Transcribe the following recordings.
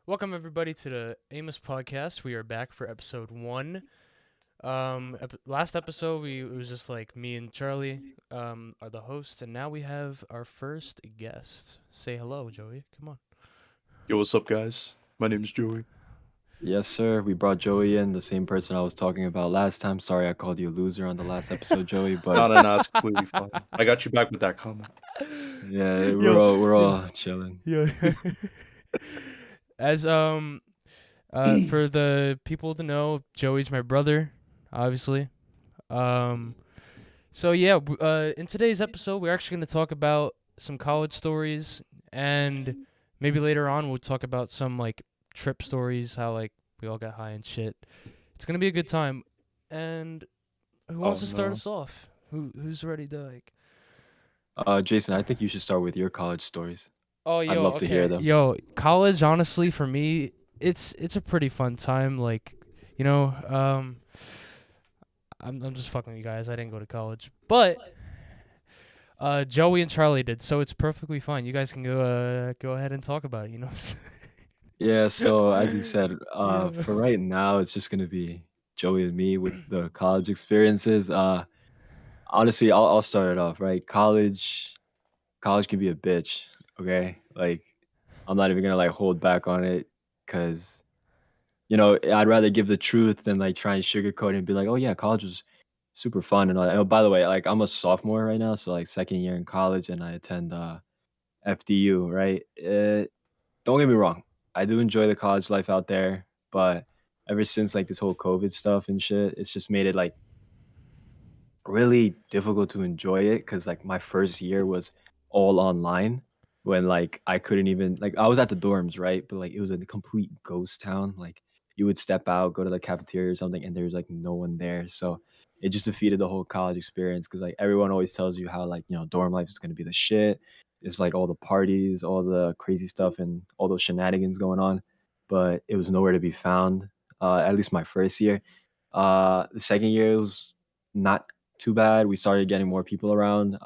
Welcome everybody to the Aimless Podcast. We are back for episode 1. Last episode it was just like me and Charlie are the hosts, and now we have our first guest. Say hello, Joey. Come on. Yo, what's up, guys? My name's Joey. Yes, sir. We brought Joey in, the same person I was talking about last time. Sorry I called you a loser on the last episode, Joey, but No, it's completely fine. I got you back with that comment. yeah, we're Yo, all we're yo, all chilling. yo. As for the people to know, Joey's my brother, obviously. So yeah, in today's episode, we're actually going to talk about some college stories, and maybe later on we'll talk about some like trip stories, how like we all got high and shit. It's gonna be a good time. And who wants Oh to start no. us off? Who's ready to like? Jason, I think you should start with your college stories. Oh, I'd yo, love to hear okay, them. yo, college. Honestly, for me, it's a pretty fun time. Like, you know, I'm just fucking with you guys. I didn't go to college, but Joey and Charlie did, so it's perfectly fine. You guys can go ahead and talk about it. You know. Yeah, so as you said, Yeah. for right now, it's just gonna be Joey and me with the college experiences. Honestly, I'll start it off, right? College can be a bitch, okay? Like, I'm not even gonna like hold back on it, cause I'd rather give the truth than like try and sugarcoat it and be like, oh yeah, college was super fun and all that. Oh, by the way, like I'm a sophomore right now, so like second year in college, and I attend FDU, right? Don't get me wrong, I do enjoy the college life out there, but ever since like this whole COVID stuff and shit, it's just made it like really difficult to enjoy it because like my first year was all online when like I couldn't even like I was at the dorms, right? But like it was a complete ghost town. Like you would step out, go to the cafeteria or something, and there's like no one there. So it just defeated the whole college experience because like everyone always tells you how like dorm life is gonna be the shit. It's like all the parties, all the crazy stuff, and all those shenanigans going on. But it was nowhere to be found. At least my first year. The second year was not too bad. We started getting more people around.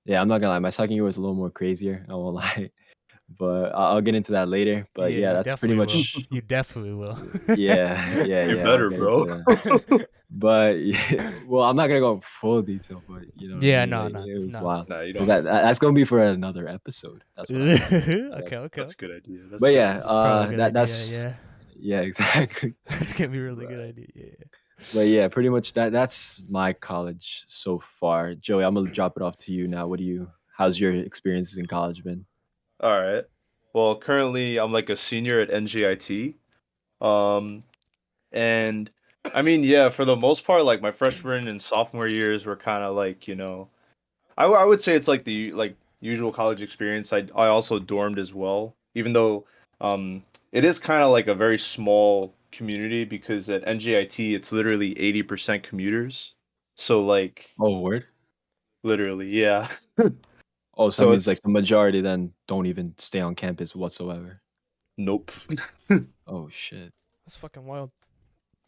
Yeah, I'm not gonna lie. My second year was a little more crazier. I won't lie, but I'll get into that later. But Yeah, yeah, you that's pretty definitely will. much. You definitely will. Yeah, yeah, You're yeah. I'll better, get bro. into that. But yeah, well, I'm not gonna go full detail, but you know what I Yeah, mean. no, Like no, it was no. wild. Nah, you But don't have to. that's gonna be for another episode. That's what I'm gonna say. Okay, okay. That's a good idea. That's But a good yeah, That's idea. probably a good idea. that's Yeah, yeah, exactly. that's gonna be a really good Right. idea. Yeah. But yeah, pretty much that's my college so far. Joey, I'm gonna drop it off to you now. How's your experiences in college been? All right. Well, currently I'm like a senior at NGIT. Um, and I mean, yeah, for the most part, like my freshman and sophomore years were kind of like, I would say it's like the like usual college experience. I also dormed as well, even though it is kind of like a very small community because at NGIT it's literally 80% commuters. So like Oh, word. literally, yeah. Oh, so that So means like it's the majority then don't even stay on campus whatsoever. nope. Oh shit. That's fucking wild.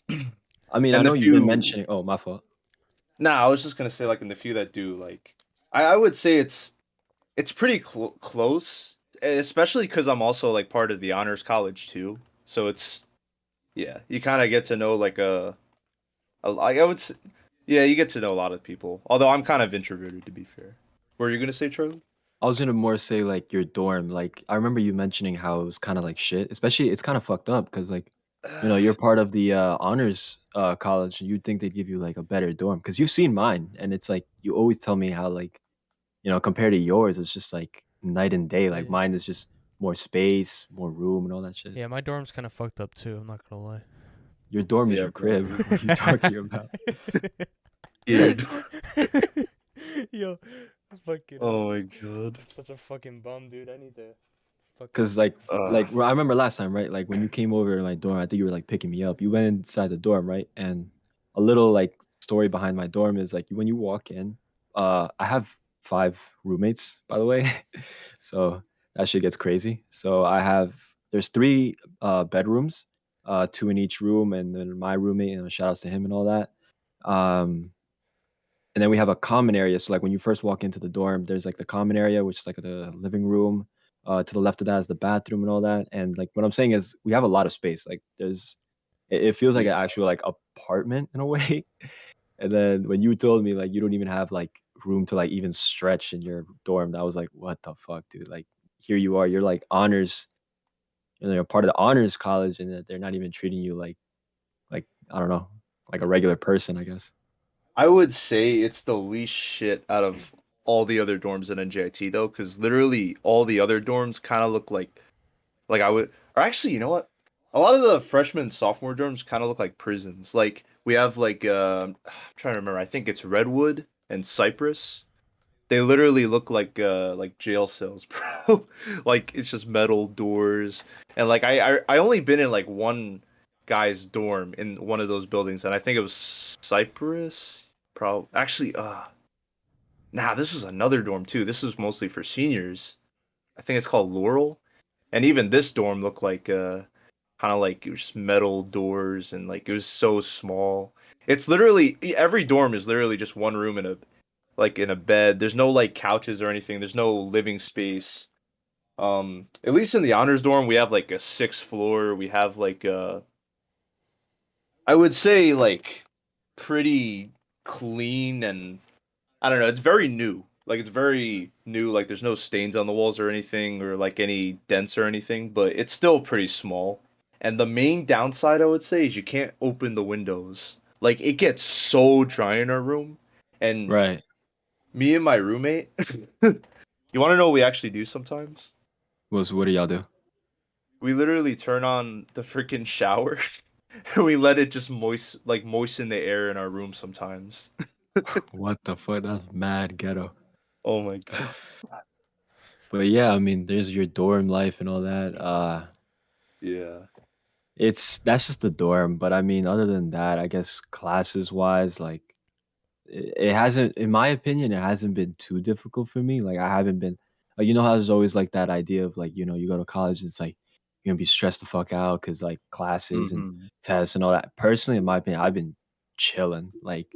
I mean, I And the know you've been few mentioning. Oh, my fault. Nah, I was just gonna say like in the few that do like I would say it's pretty close, especially because I'm also like part of the honors college too. So it's yeah, you kind of get to know like like I would say, yeah, you get to know a lot of people. Although I'm kind of introverted to be fair. Were you gonna say Charlie? I was gonna more say like your dorm. Like I remember you mentioning how it was kind of like shit. Especially it's kind of fucked up because like you're part of the honors college, and you'd think they'd give you like a better dorm because you've seen mine, and it's like you always tell me how like compared to yours, it's just like night and day. Like Yeah. mine is just more space, more room, and all that shit. Yeah, my dorm's kind of fucked up too. I'm not gonna lie. Your dorm is Yeah, your bro. crib. What are you talking about? Yeah. Yo, fucking. Oh my god. I'm such a fucking bum, dude. I need to Cause fucking. well, I remember last time, right? Like when you came over to my dorm, I think you were like picking me up. You went inside the dorm, right? And a little like story behind my dorm is like when you walk in, I have 5 roommates, by the way. So that shit gets crazy. So there's 3 bedrooms, 2 in each room, and then my roommate, and shout outs to him and all that. Um, and then we have a common area. So like when you first walk into the dorm, there's like the common area, which is like the living room, To the left of that is the bathroom and all that. And like what I'm saying is we have a lot of space. Like it feels like Yeah. an actual like apartment in a way. And then when you told me like you don't even have like room to like even stretch in your dorm, that was like, what the fuck, dude? Like here you are, you're like honors, you're part of the honors college, and that they're not even treating you like I don't know, like a regular person, I guess. I would say it's the least shit out of all the other dorms in NJIT though, because literally all the other dorms kind of look like I would, or actually, you know what? A lot of the freshman and sophomore dorms kind of look like prisons. Like we have like I'm trying to remember. I think it's Redwood and Cypress. They literally look like jail cells, bro. Like it's just metal doors, and like I only been in like one guy's dorm in one of those buildings, and I think it was Cypress. Probably actually, nah, this was another dorm too. This was mostly for seniors. I think it's called Laurel, and even this dorm looked like kind of like it was just metal doors, and like it was so small. It's literally every dorm is literally just one room in a like in a bed. There's no like couches or anything. There's no living space. At least in the honors dorm, we have like a sixth floor. We have like I would say like pretty clean, and I don't know. It's very new. Like it's very new. Like there's no stains on the walls or anything, or like any dents or anything. But it's still pretty small. And the main downside I would say is you can't open the windows. Like it gets so dry in our room, and Right. me and my roommate. You want to know what we actually do sometimes? What do y'all do? We literally turn on the freaking shower and we let it just moisten the air in our room sometimes. What the fuck? That's mad ghetto. Oh my god. But yeah, I mean, there's your dorm life and all that. Yeah. That's just the dorm. But I mean, other than that, I guess classes wise, like it hasn't, in my opinion, it hasn't been too difficult for me. Like I haven't been, like you know how there's always like that idea of like you go to college, it's like you're gonna be stressed the fuck out because like classes and Hmm. tests and all that. Personally, in my opinion, I've been chilling. Like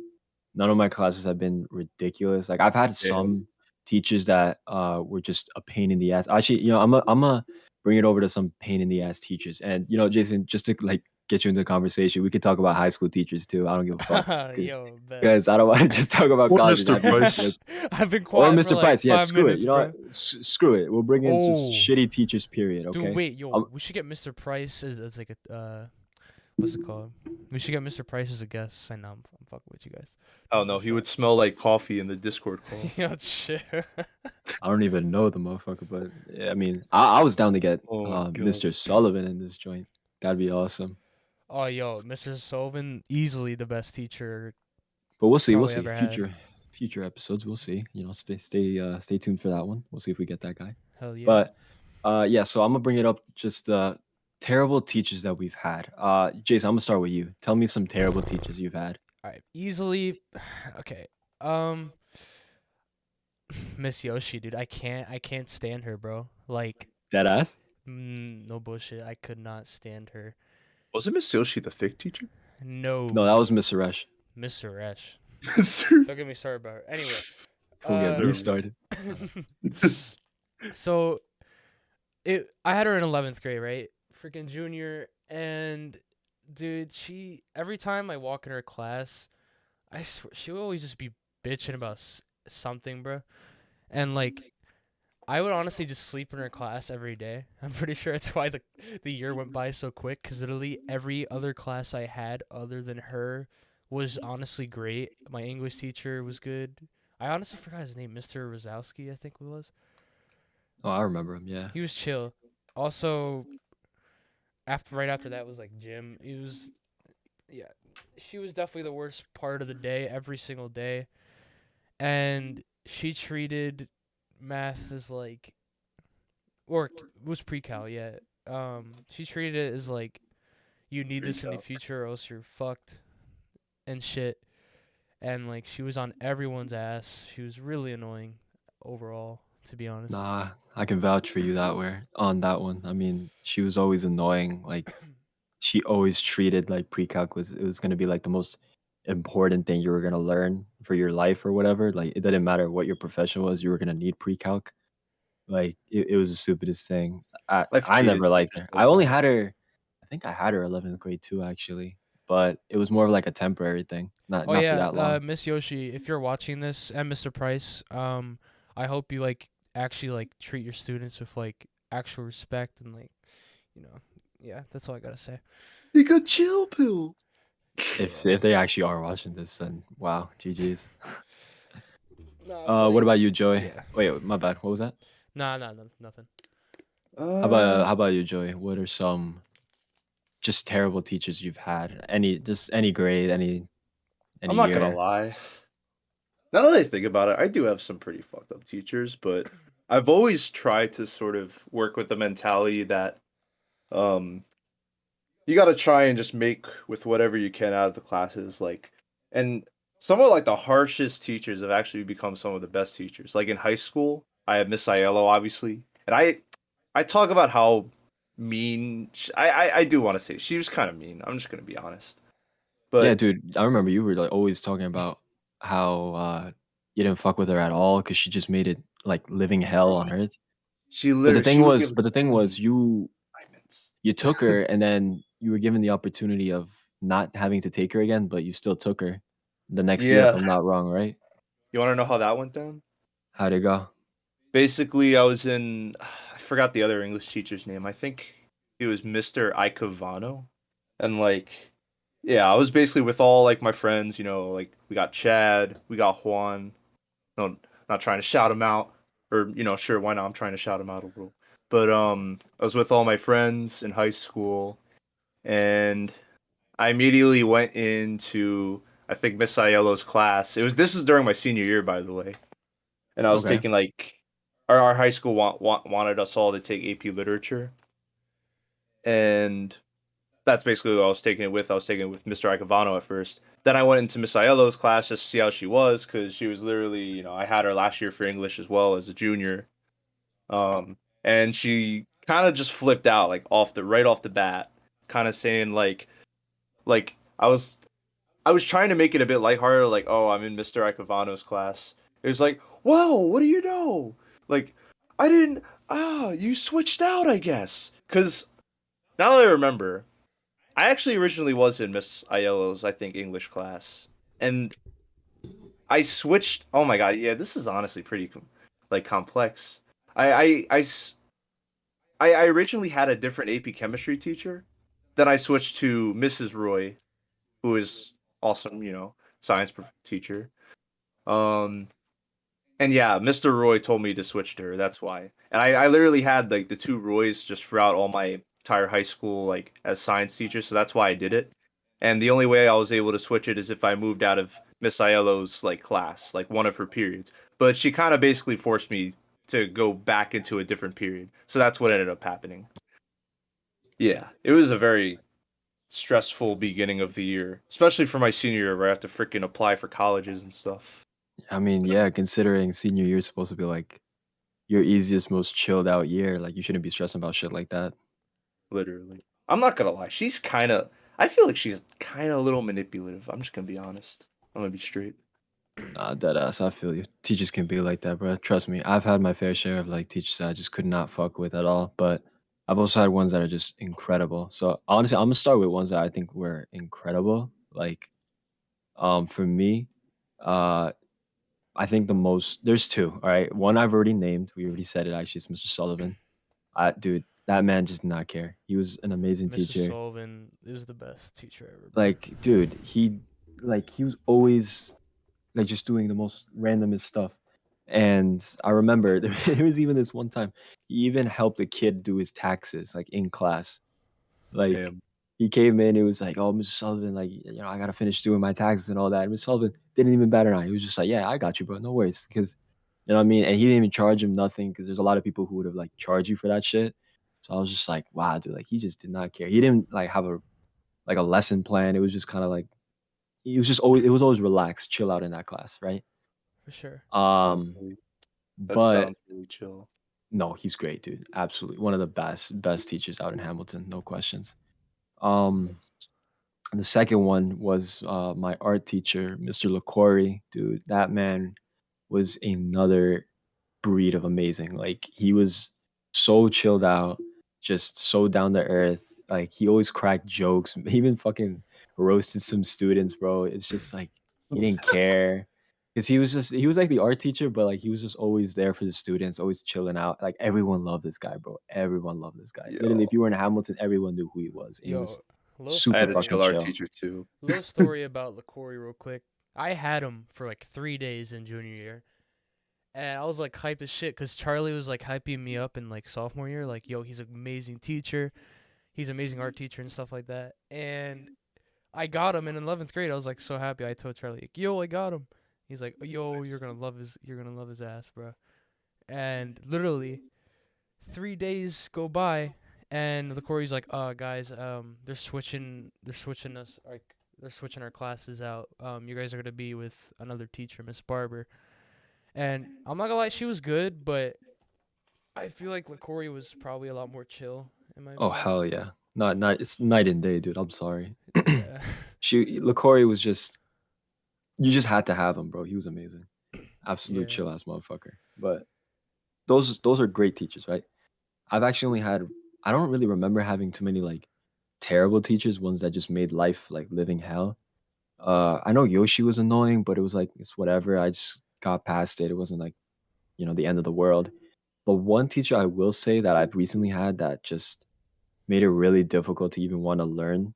none of my classes have been ridiculous. Like I've had Yeah. some teachers that were just a pain in the ass. Actually, I'm a bring it over to some pain in the ass teachers. And Jason, just to like get you into the conversation, we could talk about high school teachers too. I don't give a fuck. Yo, bet. Guys, I don't want to just talk about Or college and Mr. have you Price. I've been or quiet for Mr. like Price. Yeah, 5 screw it. minutes, You know what? bro. Screw it. We'll bring in just Oh, shitty teachers. Period. dude, Okay. wait, yo, Um, we should get Mr. Price as like a what's it called? We should get Mr. Price as a guest. I know I'm fucking with you guys. Oh For no, he sure. would smell like coffee in the Discord call. Yo, shit. I don't even know the motherfucker, but yeah, I mean, I was down to get Oh my god. Mr. Sullivan in this joint. That'd be awesome. Oh, yo, Mr. Sullivan, easily the best teacher But we'll see. We'll probably see. ever had. Future episodes. We'll see. Stay tuned for that one. We'll see if we get that guy. Hell yeah. But yeah. So I'm gonna bring it up. Just the terrible teachers that we've had. Jason, I'm gonna start with you. Tell me some terrible teachers you've had. All right, easily. Okay. Um, Miss Yoshi, dude, I can't stand her, bro. Like, Dead ass. no bullshit. I could not stand her. Wasn't Miss Yoshi the thick teacher? No, No, that was Miss Suresh. Miss Suresh. Sir. Don't get me started about her. Anyway, Don't get there me we started. so I had her in 11th grade, right? Freaking junior, and dude, she every time I walk in her class, I swear she would always just be bitching about something, bro. And like I would honestly just sleep in her class every day. I'm pretty sure that's why the year went by so quick. Cause literally every other class I had other than her was honestly great. My English teacher was good. I honestly forgot his name, Mr. Rozowski, I think it was. Oh, I remember him. Yeah. He was chill. Also, right after that was like gym. It was yeah. She was definitely the worst part of the day every single day, and she treated math as like or was pre-cal, yeah. She treated it as like you need this in the Pre-cal. future or else you're fucked and shit. And like she was on everyone's ass. She was really annoying overall, to be honest. Nah, I can vouch for you that way on that one. I mean, she was always annoying. Like she always treated like pre-calc was it was gonna be like the most important thing you were gonna learn for your life or whatever. Like it didn't matter what your profession was, you were gonna need pre-calc. Like it was the stupidest thing. I I've I hated never liked teachers her. I like only that. had her. I think I had her 11th grade too, actually, but it was more of like a temporary thing, not Oh not for yeah, that long. Miss Yoshi, if you're watching this, and Mr. Price, I hope you like actually like treat your students with like actual respect and like, you know, yeah, that's all I gotta say. You got chill pill. If they actually are watching this, then wow, GG's. No, I feel What like, about you, Joey? yeah, Wait, my bad. What was that? nah, nah, nothing. Uh, How about you, Joey? What are some just terrible teachers you've had? Any grade, any I'm not gonna year? lie. Now that I think about it, I do have some pretty fucked up teachers, but I've always tried to sort of work with the mentality that um you got to try and just make with whatever you can out of the classes, like, and some of like the harshest teachers have actually become some of the best teachers. Like in high school, I had Miss Aiello, obviously, and I talk about how mean I do want to say she was kind of mean. I'm just gonna be honest, Yeah, but dude. I remember you were like always talking about how you didn't fuck with her at all because she just made it like living hell bro, on earth. she would give But the thing was, assignments. you took her, and then you were given the opportunity of not having to take her again, but you still took her the next year, if Yeah, I'm not wrong, right? you want to know how that went down? How'd it go? Basically, I was in I forgot the other English teacher's name. I think it was Mr. Icavano. And like yeah, I was basically with all like my friends, like we got Chad, we got Juan. No, not trying to shout him out or sure, why not? I'm trying to shout him out a little. But I was with all my friends in high school and I immediately went into I think Miss Aiello's class. This is during my senior year, by the way, and I was Okay. taking like our high school wanted us all to take AP Literature, and that's basically what I was taking it with. I was taking it with Mr. Icavano at first. Then I went into Miss Aiello's class just to see how she was, because she was literally, I had her last year for English as well as a junior. And she kind of just flipped out, like right off the bat, kind of saying like I was trying to make it a bit lighthearted, like, oh, I'm in Mr. Icavano's class. It was like, whoa, what do you know? Like, I didn't, you switched out, I guess. Because now that I remember, I actually originally was in Miss Aiello's, I think, English class. And I switched, oh my God, yeah, this is honestly pretty, like, complex. I, I, I, s- I originally had a different AP chemistry teacher. Then I switched to Mrs. Roy, who is awesome, science teacher. Um, and yeah, Mr. Roy told me to switch to her. That's why. And I literally had like the two Roys just throughout all my entire high school, like as science teachers. So that's why I did it. And the only way I was able to switch it is if I moved out of Miss Aiello's like class, like one of her periods. But she kind of basically forced me to go back into a different period. So that's what ended up happening. Yeah, it was a very stressful beginning of the year, especially for my senior year where I have to freaking apply for colleges and stuff. I mean, yeah, considering senior year is supposed to be like your easiest, most chilled out year, like you shouldn't be stressing about shit like that. Literally. I'm not gonna lie. I feel like she's kind of a little manipulative. I'm just gonna be honest. I'm gonna be straight. Nah, dead ass. I feel you. Teachers can be like that, bro. Trust me. I've had my fair share of like teachers that I just could not fuck with at all. But I've also had ones that are just incredible. So honestly, I'm gonna start with ones that I think were incredible. Like, for me, uh, I think the most there's two. All right, one I've already named. We already said it. Actually, it's Mr. Sullivan. Dude, that man just did not care. He was an amazing Mrs. teacher. Sullivan is the best teacher ever, bro. Like, dude, he was always like just doing the most randomest stuff. And I remember there was even this one time he even helped a kid do his taxes like in class. Like Damn. he came in, it was like, "Oh, Mr. Sullivan, like I gotta finish doing my taxes and all that." And Mr. Sullivan didn't even bat an eye. He was just like, "Yeah, I got you, bro. No worries." Because you know what I mean. And he didn't even charge him nothing because there's a lot of people who would have like charged you for that shit. So I was just like, "Wow, dude! Like he just did not care. He didn't like have a lesson plan. It was just kind of like it was always relaxed, chill out in that class, right?" For sure. Um, Honestly, that but sounds really chill. no, he's great, dude. Absolutely. One of the best teachers out in Hamilton, no questions. Um, and the second one was my art teacher, Mr. LaCory. Dude, that man was another breed of amazing. Like he was so chilled out, just so down to earth. Like he always cracked jokes, he even fucking roasted some students, bro. It's just like he didn't care. Cause he was like the art teacher, but like he was just always there for the students, always chilling out. Like everyone loved this guy, bro. Everyone loved this guy. Literally, Yo, if you were in Hamilton, everyone knew who he was, and he Yo, was little I super had a story. fucking chill art chill. teacher too. Little story about LaCory real quick. I had him for like 3 days in junior year. And I was like hype as shit because Charlie was like hyping me up in like sophomore year. Like, yo, he's an amazing teacher. He's an amazing art teacher and stuff like that. And I got him in 11th grade. I was like so happy. I told Charlie, like, yo, I got him. He's like, yo, you're gonna love his ass, bro. And literally 3 days go by, and LaCory's like, guys, they're switching us, like, they're switching our classes out. You guys are gonna be with another teacher, Miss Barber. And I'm not gonna lie, she was good, but I feel like LaCory was probably a lot more chill, in my Oh opinion. hell yeah. Not it's night and day, dude. I'm sorry. Yeah. She LaCory was just you just had to have him, bro. He was amazing. Absolute Yeah. chill ass motherfucker. But those are great teachers, right? I've actually only had I don't really remember having too many like terrible teachers, ones that just made life like living hell. I know Yoshi was annoying, but it was like it's whatever. I just got past it. It wasn't like, the end of the world. The one teacher I will say that I've recently had that just made it really difficult to even want to learn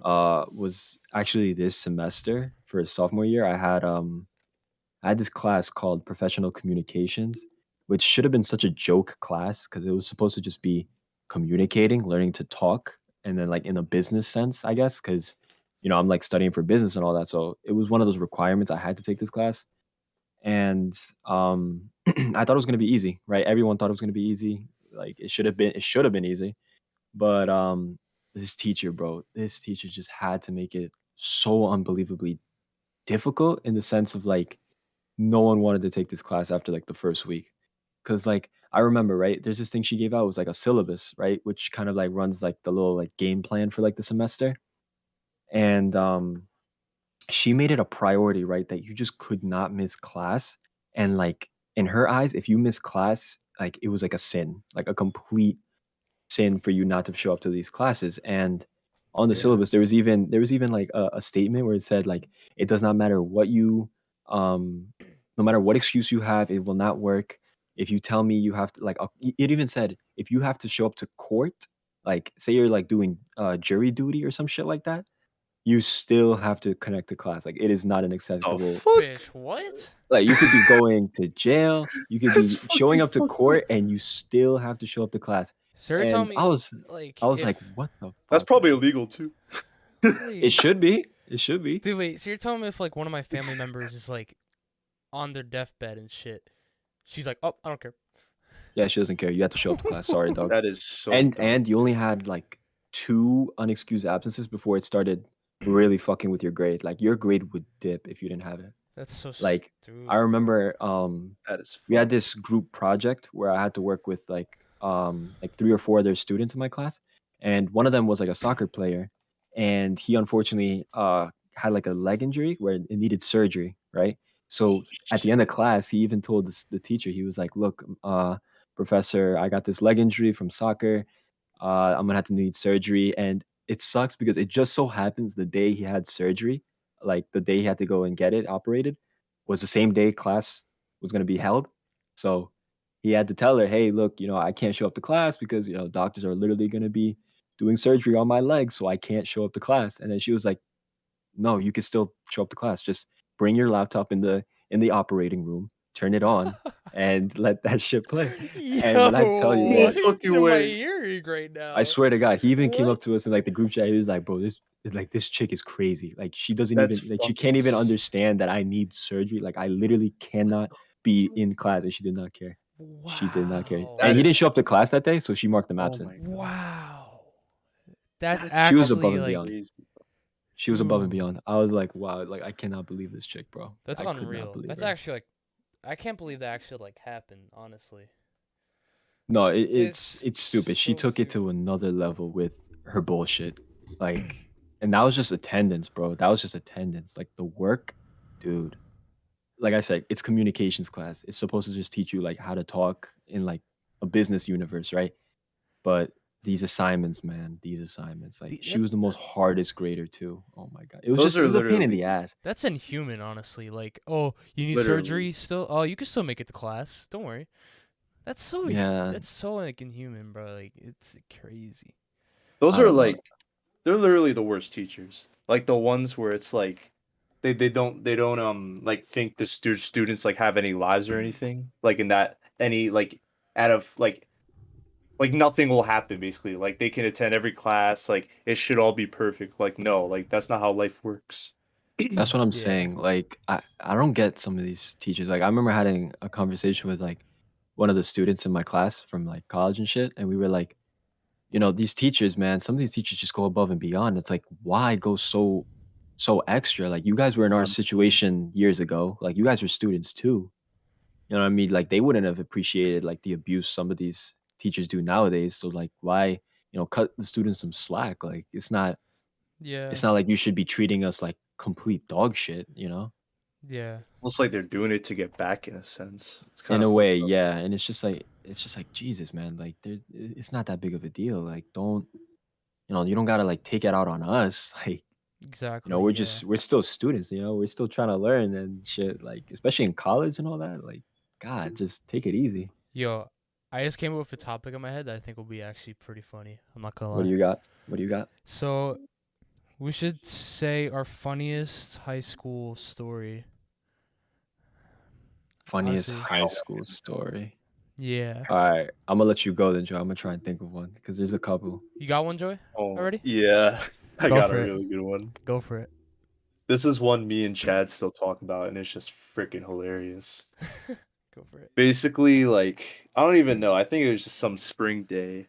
was actually this semester for sophomore year. I had this class called professional communications, which should have been such a joke class because it was supposed to just be communicating, learning to talk, and then like in a business sense, I guess, because I'm like studying for business and all that. So it was one of those requirements I had to take this class. And I thought it was gonna be easy, right? Everyone thought it was gonna be easy. Like it should have been easy. But this teacher just had to make it so unbelievably difficult in the sense of like no one wanted to take this class after like the first week. Cause like I remember, right? There's this thing she gave out, it was like a syllabus, right? Which kind of like runs like the little like game plan for like the semester. And she made it a priority, right? That you just could not miss class. And like in her eyes, if you miss class, like it was like a sin, like a complete sin for you not to show up to these classes. And on the Yeah. syllabus, there was even like a statement where it said like it does not matter what you no matter what excuse you have, it will not work. If you tell me you have to like it even said if you have to show up to court, like say you're like doing jury duty or some shit like that, you still have to connect to class. Like it is not an The acceptable fuck? Bitch, what? like you could be going to jail, you could That's be showing fucking up to fucked up. court, and you still have to show up to class. So you're telling And me, I was like, I was if like, "What the That's fuck?" probably illegal too. It wait, should be. It should be. dude, wait. So you're telling me if like one of my family members is like on their deathbed and shit, she's like, oh, I don't care. Yeah, she doesn't care. You have to show up to class. Sorry, dog. That is so And dumb. you only had like 2 unexcused absences before it started really fucking with your grade. Like your grade would dip if you didn't have it. That's so Like I stupid. remember That is we had fucked. this group project where I had to work with like 3 or 4 other students in my class, and one of them was like a soccer player, and he unfortunately had like a leg injury where it needed surgery, right? So at the end of Shit. class, he even told the teacher, he was like, "Look, professor, I got this leg injury from soccer. I'm gonna have to need surgery." And it sucks because it just so happens the day he had surgery, like the day he had to go and get it operated, was the same day class was gonna be held. So he had to tell her, "Hey, look, I can't show up to class because doctors are literally gonna be doing surgery on my leg, so I can't show up to class." And then she was like, "No, you can still show up to class. Just bring your laptop in the operating room, turn it on, and let that shit play." And when I tell you, Yo, No man, what fucking am I way. hearing right I now? swear to God, he even came What? up to us in like the group chat. He was like, "Bro, this chick is crazy. Like she doesn't That's even like she fucking. can't even understand that I need surgery. Like I literally cannot be in class." And she did not care. She did not care. Wow. And That he didn't is. show up to class that day, so she marked him Oh absent. my god. Wow. That's That's She was above actually and fucking like, beyond. crazy. She was above and dude, beyond. I was like, wow, like I cannot believe this chick, bro. that's I could not unreal. believe That's her. actually like, I can't believe that actually like happened, honestly. No, It's it's stupid. She so took it stupid. to another level with her bullshit. Like, and that was just attendance, bro. That was just attendance. Like the work, dude. like I said, it's communications class. It's supposed to just teach you like how to talk in like a business universe, right? But these assignments, man, like The, she that, was the most hardest grader too. Oh my god, Those it are was a pain in literally the ass. that's inhuman, honestly. Like, oh, you need literally surgery still? Oh, you can still make it to class. Don't worry. Yeah, That's so like inhuman, bro. Like it's crazy. those I are don't know. like they're literally the worst teachers. Like the ones where it's like they don't like think the students like have any lives or anything. Like in that any like out of like nothing will happen basically. Like they can attend every class, like it should all be perfect. Like no, like that's not how life works. That's what I'm Yeah. saying. Like I don't get some of these teachers. Like I remember having a conversation with like one of the students in my class from like college and shit, and we were like, these teachers, man, some of these teachers just go above and beyond. It's like, why go so extra? Like you guys were in our situation years ago. Like you guys were students too. You know what I mean? Like they wouldn't have appreciated like the abuse some of these teachers do nowadays. So like why, cut the students some slack? Like Yeah. it's not like you should be treating us like complete dog shit? Yeah. Almost like they're doing it to get back in a sense. It's kind In of a fucked way, up. yeah. And it's just like Jesus, man. Like it's not that big of a deal. Like don't you don't gotta like take it out on us. Like Exactly. Yeah. we're still students, we're still trying to learn and shit, like, especially in college and all that. Like, God, just take it easy. Yo, I just came up with a topic in my head that I think will be actually pretty funny. I'm not gonna What do lie. you got? What do you got? So we should say our funniest high school story. Funniest Honestly. high school story. Yeah. All right, I'm gonna let you go then, Joe. I'm gonna try and think of one because there's a couple. You got one, Joy? Oh Already? yeah, I Go got a for it. really good one. Go for it. This is one me and Chad still talk about, and it's just freaking hilarious. Go for it. Basically, like I don't even know. I think it was just some spring day.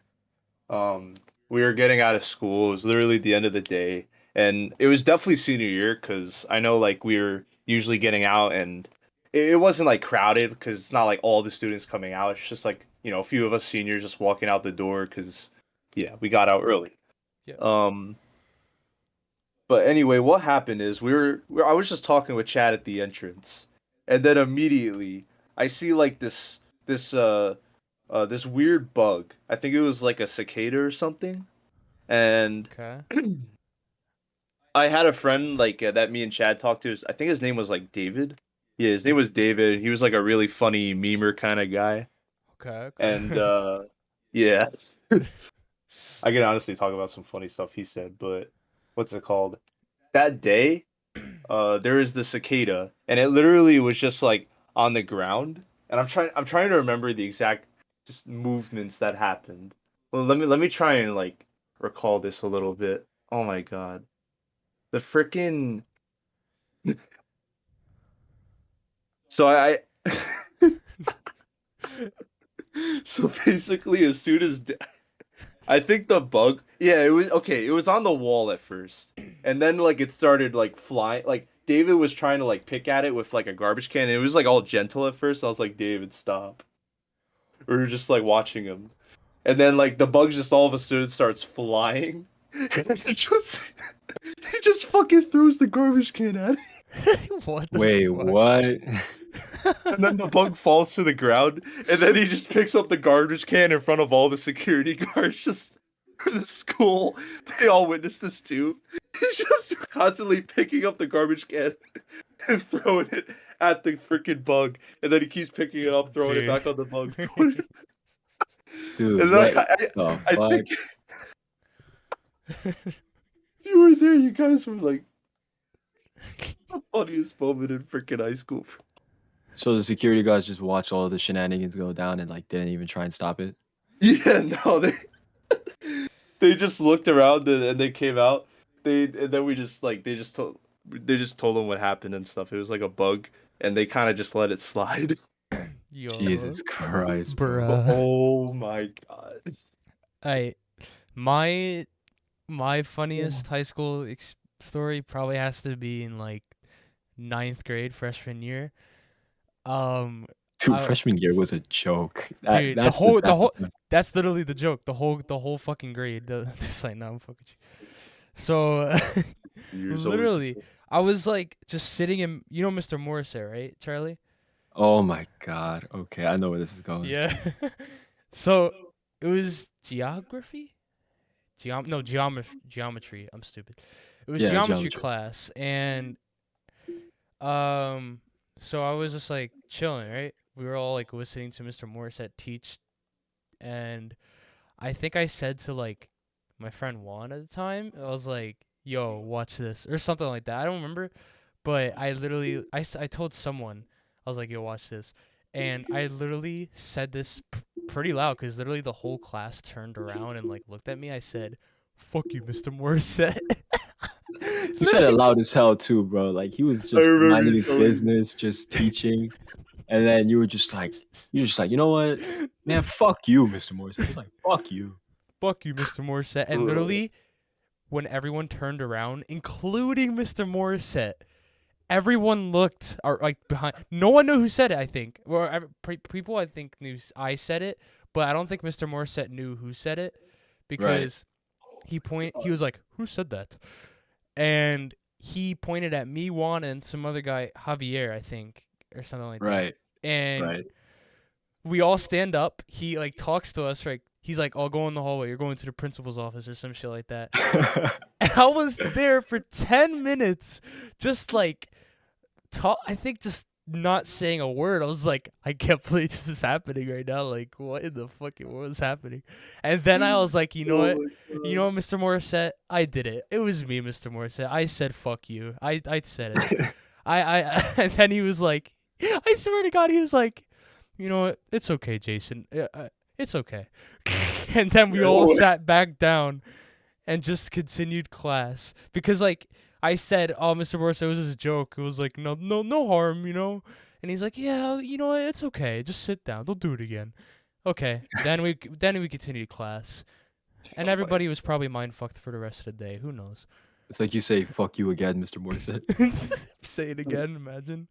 Um, we were getting out of school. It was literally the end of the day, and it was definitely senior year because I know like we were usually getting out, and it wasn't like crowded because it's not like all the students coming out. It's just like a few of us seniors just walking out the door because yeah, we got out early. Yeah. Um, but anyway, what happened is I was just talking with Chad at the entrance, and then immediately I see like this weird bug. I think it was like a cicada or something. And Okay. I had a friend like that me and Chad talked to. I think his name was like David. Yeah, his name was David. He was like a really funny memer kind of guy. Okay. And Okay. yeah, I can honestly talk about some funny stuff he said, but what's it called? That day, there is the cicada, and it literally was just like on the ground. And I'm trying to remember the exact just movements that happened. Well, let me try and like recall this a little bit. Oh my god, the freaking so so basically as soon as I think the bug, yeah, it was okay. It was on the wall at first, and then like it started like flying. Like David was trying to like pick at it with like a garbage can. And it was like all gentle at first. I was like, David, stop. We were just like watching him, and then like the bug just all of a sudden starts flying, and he just fucking throws the garbage can at it, What the Wait, fuck? what? and then the bug falls to the ground, and then he just picks up the garbage can in front of all the security guards just for the school. They all witnessed this too. He's just constantly picking up the garbage can and throwing it at the freaking bug, and then he keeps picking it up, throwing it Dude. back on the bug, throwing it. Dude, And then what the I fuck? think if you were there, you guys were like the funniest moment in freaking high school. So the security guards just watched all the shenanigans go down and like didn't even try and stop it. Yeah, no, they just looked around and they came out. And then we just like they just told them what happened and stuff. It was like a bug, and they kind of just let it slide. Yo. Jesus Christ, bro. But Bruh. oh my god. I my funniest high school story probably has to be in like ninth grade, freshman year. Um, Dude, I, freshman year was a joke. dude, That's the time. that's literally the joke. The whole fucking grade. Just like, no, I'm fucking you. So, Yours always. Literally, I was like just sitting in, Mr. Morissette, right, Charlie? Oh my God. Okay, I know where this is going. Yeah. So it was geography? No, geometry. I'm stupid. It was Yeah, geometry geometry. class, and um, so I was just like chilling, right? We were all like listening to Mr. Morissette teach, and I think I said to like my friend Juan at the time, I was like, "Yo, watch this," or something like that. I don't remember, but I literally I told someone, I was like, "Yo, watch this," and I literally said this pretty loud because literally the whole class turned around and like looked at me. I said, "Fuck you, Mr. Morissette." You said it loud as hell too, bro. Like he was I just remember minding you his telling me. business, just teaching, and then you were just like, you know what, man, fuck you, Mr. Morris. Just like, fuck you. Fuck you, Mr. Morissette. And literally, when everyone turned around, including Mr. Morissette, everyone looked or like behind. No one knew who said it. I think, or people I think knew I said it, but I don't think Mr. Morissette knew who said it Right, because he was like, "Who said that?" And he pointed at me, Juan, and some other guy, Javier, I think, or something like that. right, And right. we all stand up. He like talks to us, like he's like, "I'll go in the hallway. You're going to the principal's office or some shit like that." And I was there for 10 minutes, just like I think just not saying a word. I was like, I can't believe this is happening right now. Like, what in the fucking what was happening? And then I was like, you know what? Oh my You know what, Mr. Morissette? I did it. It was me, Mr. Morissette. I said fuck you. I said it. I and then he was like, I swear to God, he was like, you know what? It's okay, Jason. It's okay. And then we all God. sat back down and just continued class because like I said, "Oh, Mr. Morris, it was just a joke." It was like, "No, no, no harm, you know." And he's like, "Yeah, you know what? It's okay. Just sit down. Don't do it again." Okay. Then we continued class, and Oh my- everybody was probably mind fucked for the rest of the day. Who knows? It's like you say, fuck you again, Mr. Morissette. Say it again. Imagine,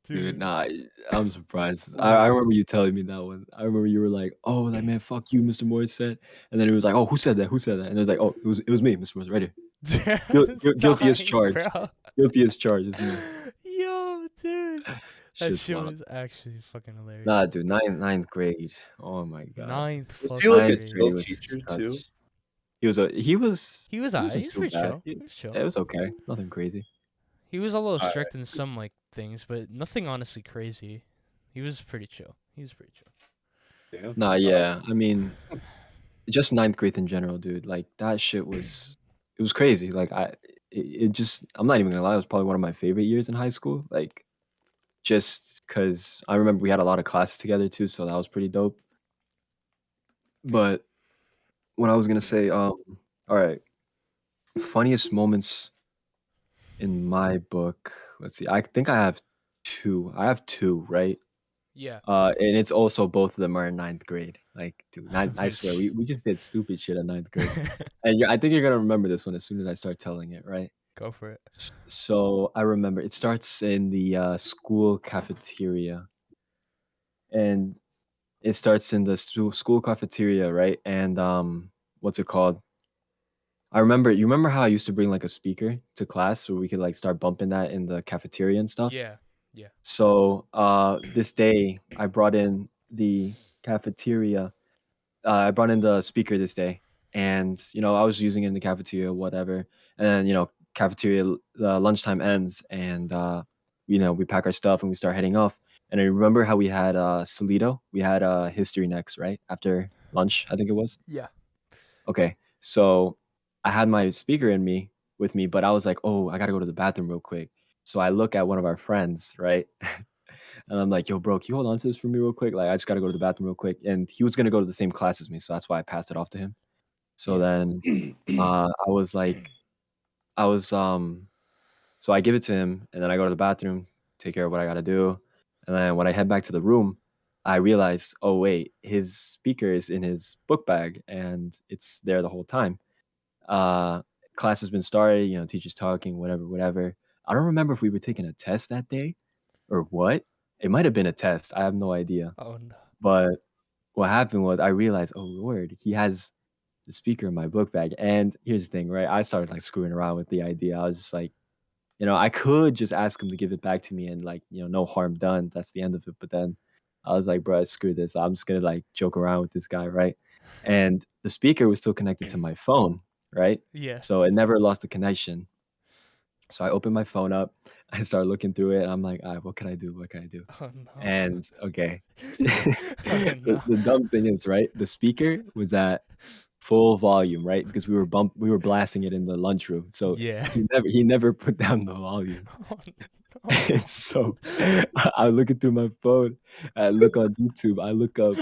Dude, dude. nah, I'm surprised. I remember you telling me that one. I remember you were like, "Oh, like man, fuck you, Mr. Morissette," and then it was like, "Oh, who said that? Who said that?" And it was like, "Oh, it was me, Mr. Morissette, right here. I was Guilty as dying, charged. bro. Guilty as charged. It's me." Yo, dude, that Shit's shit wild. was actually fucking hilarious. Nah, dude, ninth grade. Oh my god. Ninth Was he fucking like a Ninth grade. grade chill was teacher too? such. He He was wasn't He's too pretty bad. chill. He was chill. It was okay. Nothing crazy. He was a little Alright. strict in some like things, but nothing honestly crazy. He was pretty chill. Yeah. Nah, yeah. I mean, just ninth grade in general, dude. Like that shit was crazy. Like it just I'm not even gonna lie, it was probably one of my favorite years in high school. Like just because I remember we had a lot of classes together too, so that was pretty dope. But what I was gonna say, all right, funniest moments in my book. Let's see. I think I have two. I have two, right? Yeah. And it's also both of them are in ninth grade. Like, dude, I swear, Bitch. we just did stupid shit in ninth grade. And I think you're gonna remember this one as soon as I start telling it, right? Go for it. So I remember it starts in the school cafeteria, and it starts in the school cafeteria, right? And what's it called? I remember. You remember how I used to bring like a speaker to class where we could like start bumping that in the cafeteria and stuff? Yeah. Yeah. So this day I brought in the cafeteria. I brought in the speaker this day, and I was using it in the cafeteria, whatever. And then cafeteria lunchtime ends, and we pack our stuff and we start heading off. And I remember how we had Solito. We had history next, right after lunch, I think it was. Yeah. Okay, so I had my speaker with me, but I was like, oh, I gotta go to the bathroom real quick. So I look at one of our friends, right? And I'm like, yo, bro, can you hold on to this for me real quick? Like, I just gotta go to the bathroom real quick. And he was gonna go to the same class as me, so that's why I passed it off to him. So Yeah. then I was like, I was so I give it to him, and then I go to the bathroom, take care of what I gotta do. And then when I head back to the room, I realize, oh wait, his speaker is in his book bag and it's there the whole time. Uh Class has been started, teachers talking, whatever, whatever. I don't remember if we were taking a test that day or what. It might have been a test. I have no idea. Oh no. But what happened was I realized, oh Lord, he has the speaker in my book bag. And here's the thing, right? I started like screwing around with the idea. I was just like, I could just ask him to give it back to me and like, no harm done. That's the end of it. But then I was like, bro, screw this. I'm just gonna like joke around with this guy, right? And the speaker was still connected to my phone, right? Yeah. So it never lost the connection. So I opened my phone up, I started looking through it, and I'm like, all right, what can I do? What can I do? Oh no. And okay. Oh no. The dumb thing is, right? The speaker was at full volume, right? Because we were blasting it in the lunchroom. So Yeah. he never put down the volume. Oh, no. And so I looking through my phone, I look on YouTube, I look up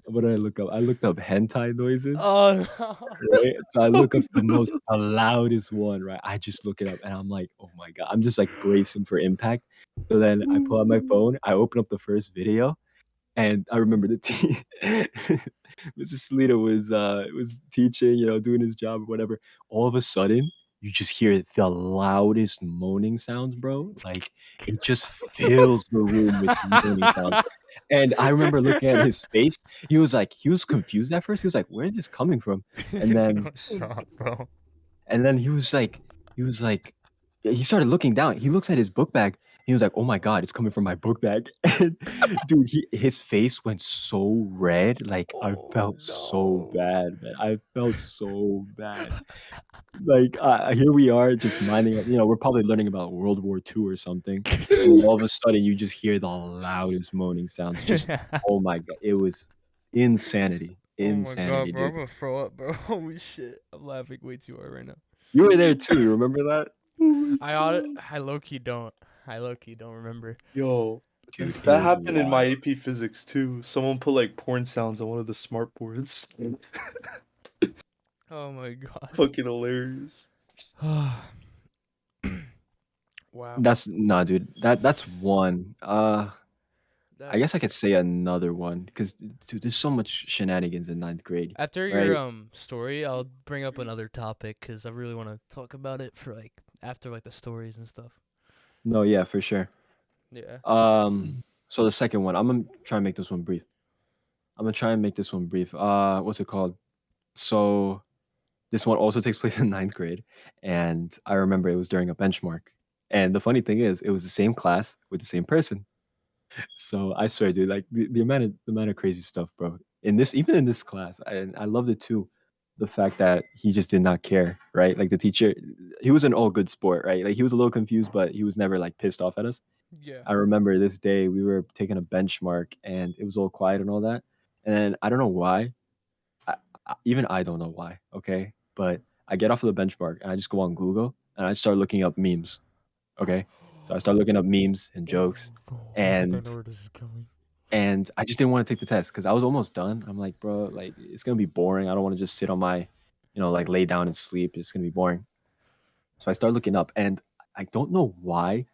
what did I look up? I looked up hentai noises, Oh no. right? So I look up the loudest one, right? I just look it up and I'm like, oh my God. I'm just like bracing for impact. So then I pull out my phone, I open up the first video, and I remember the Mr. Salita was teaching, doing his job or whatever. All of a sudden, you just hear the loudest moaning sounds, bro. Like it just fills the room with moaning sounds. And I remember looking at his face. He was confused at first. He was like, "Where is this coming from?" And then Stop, bro. he was like, he started looking down. He looks at his book bag. He was like, "Oh my God, it's coming from my book bag." And dude, his face went so red. Like I Oh felt so no. bad, man. I felt so bad. Like here we are just minding up, we're probably learning about World War II or something. And then all of a sudden you just hear the loudest moaning sounds. Just oh my God. It was insanity. Oh my Insanity, God, bro. I'm dude. gonna throw up, bro. Holy shit. I'm laughing way too hard right now. You were there too. You remember that? I low key don't. I low key don't remember. Yo, Dude, it that was happened in my wild. AP Physics too. Someone put like porn sounds on one of the smart boards. Oh my God. Fucking hilarious. Wow. That's nah, dude. That's one. I guess I That's could say another one because dude, there's so much shenanigans in ninth grade, after right? your story, I'll bring up another topic because I really want to talk about it for like after like the stories and stuff. No, yeah, for sure. Yeah. So the second one, I'm gonna try and make this one brief. What's it called? So this one also takes place in ninth grade, and I remember it was during a benchmark. And the funny thing is, it was the same class with the same person. So I swear, dude, like the amount of crazy stuff, bro. Even in this class, I loved it too. The fact that he just did not care, right? Like the teacher, he was an all good sport, right? Like he was a little confused, but he was never like pissed off at us. Yeah. I remember this day we were taking a benchmark and it was all quiet and all that. And then I don't know why. Even I don't know why. Okay, but I get off of the benchmark and I just go on Google and I start looking up memes. Okay, so I start looking up memes and jokes, Oh, I think I and know where this is going. and I just didn't want to take the test because I was almost done. I'm like, bro, like it's gonna be boring. I don't want to just sit on my, like lay down and sleep. It's gonna be boring. So I start looking up, and I don't know why,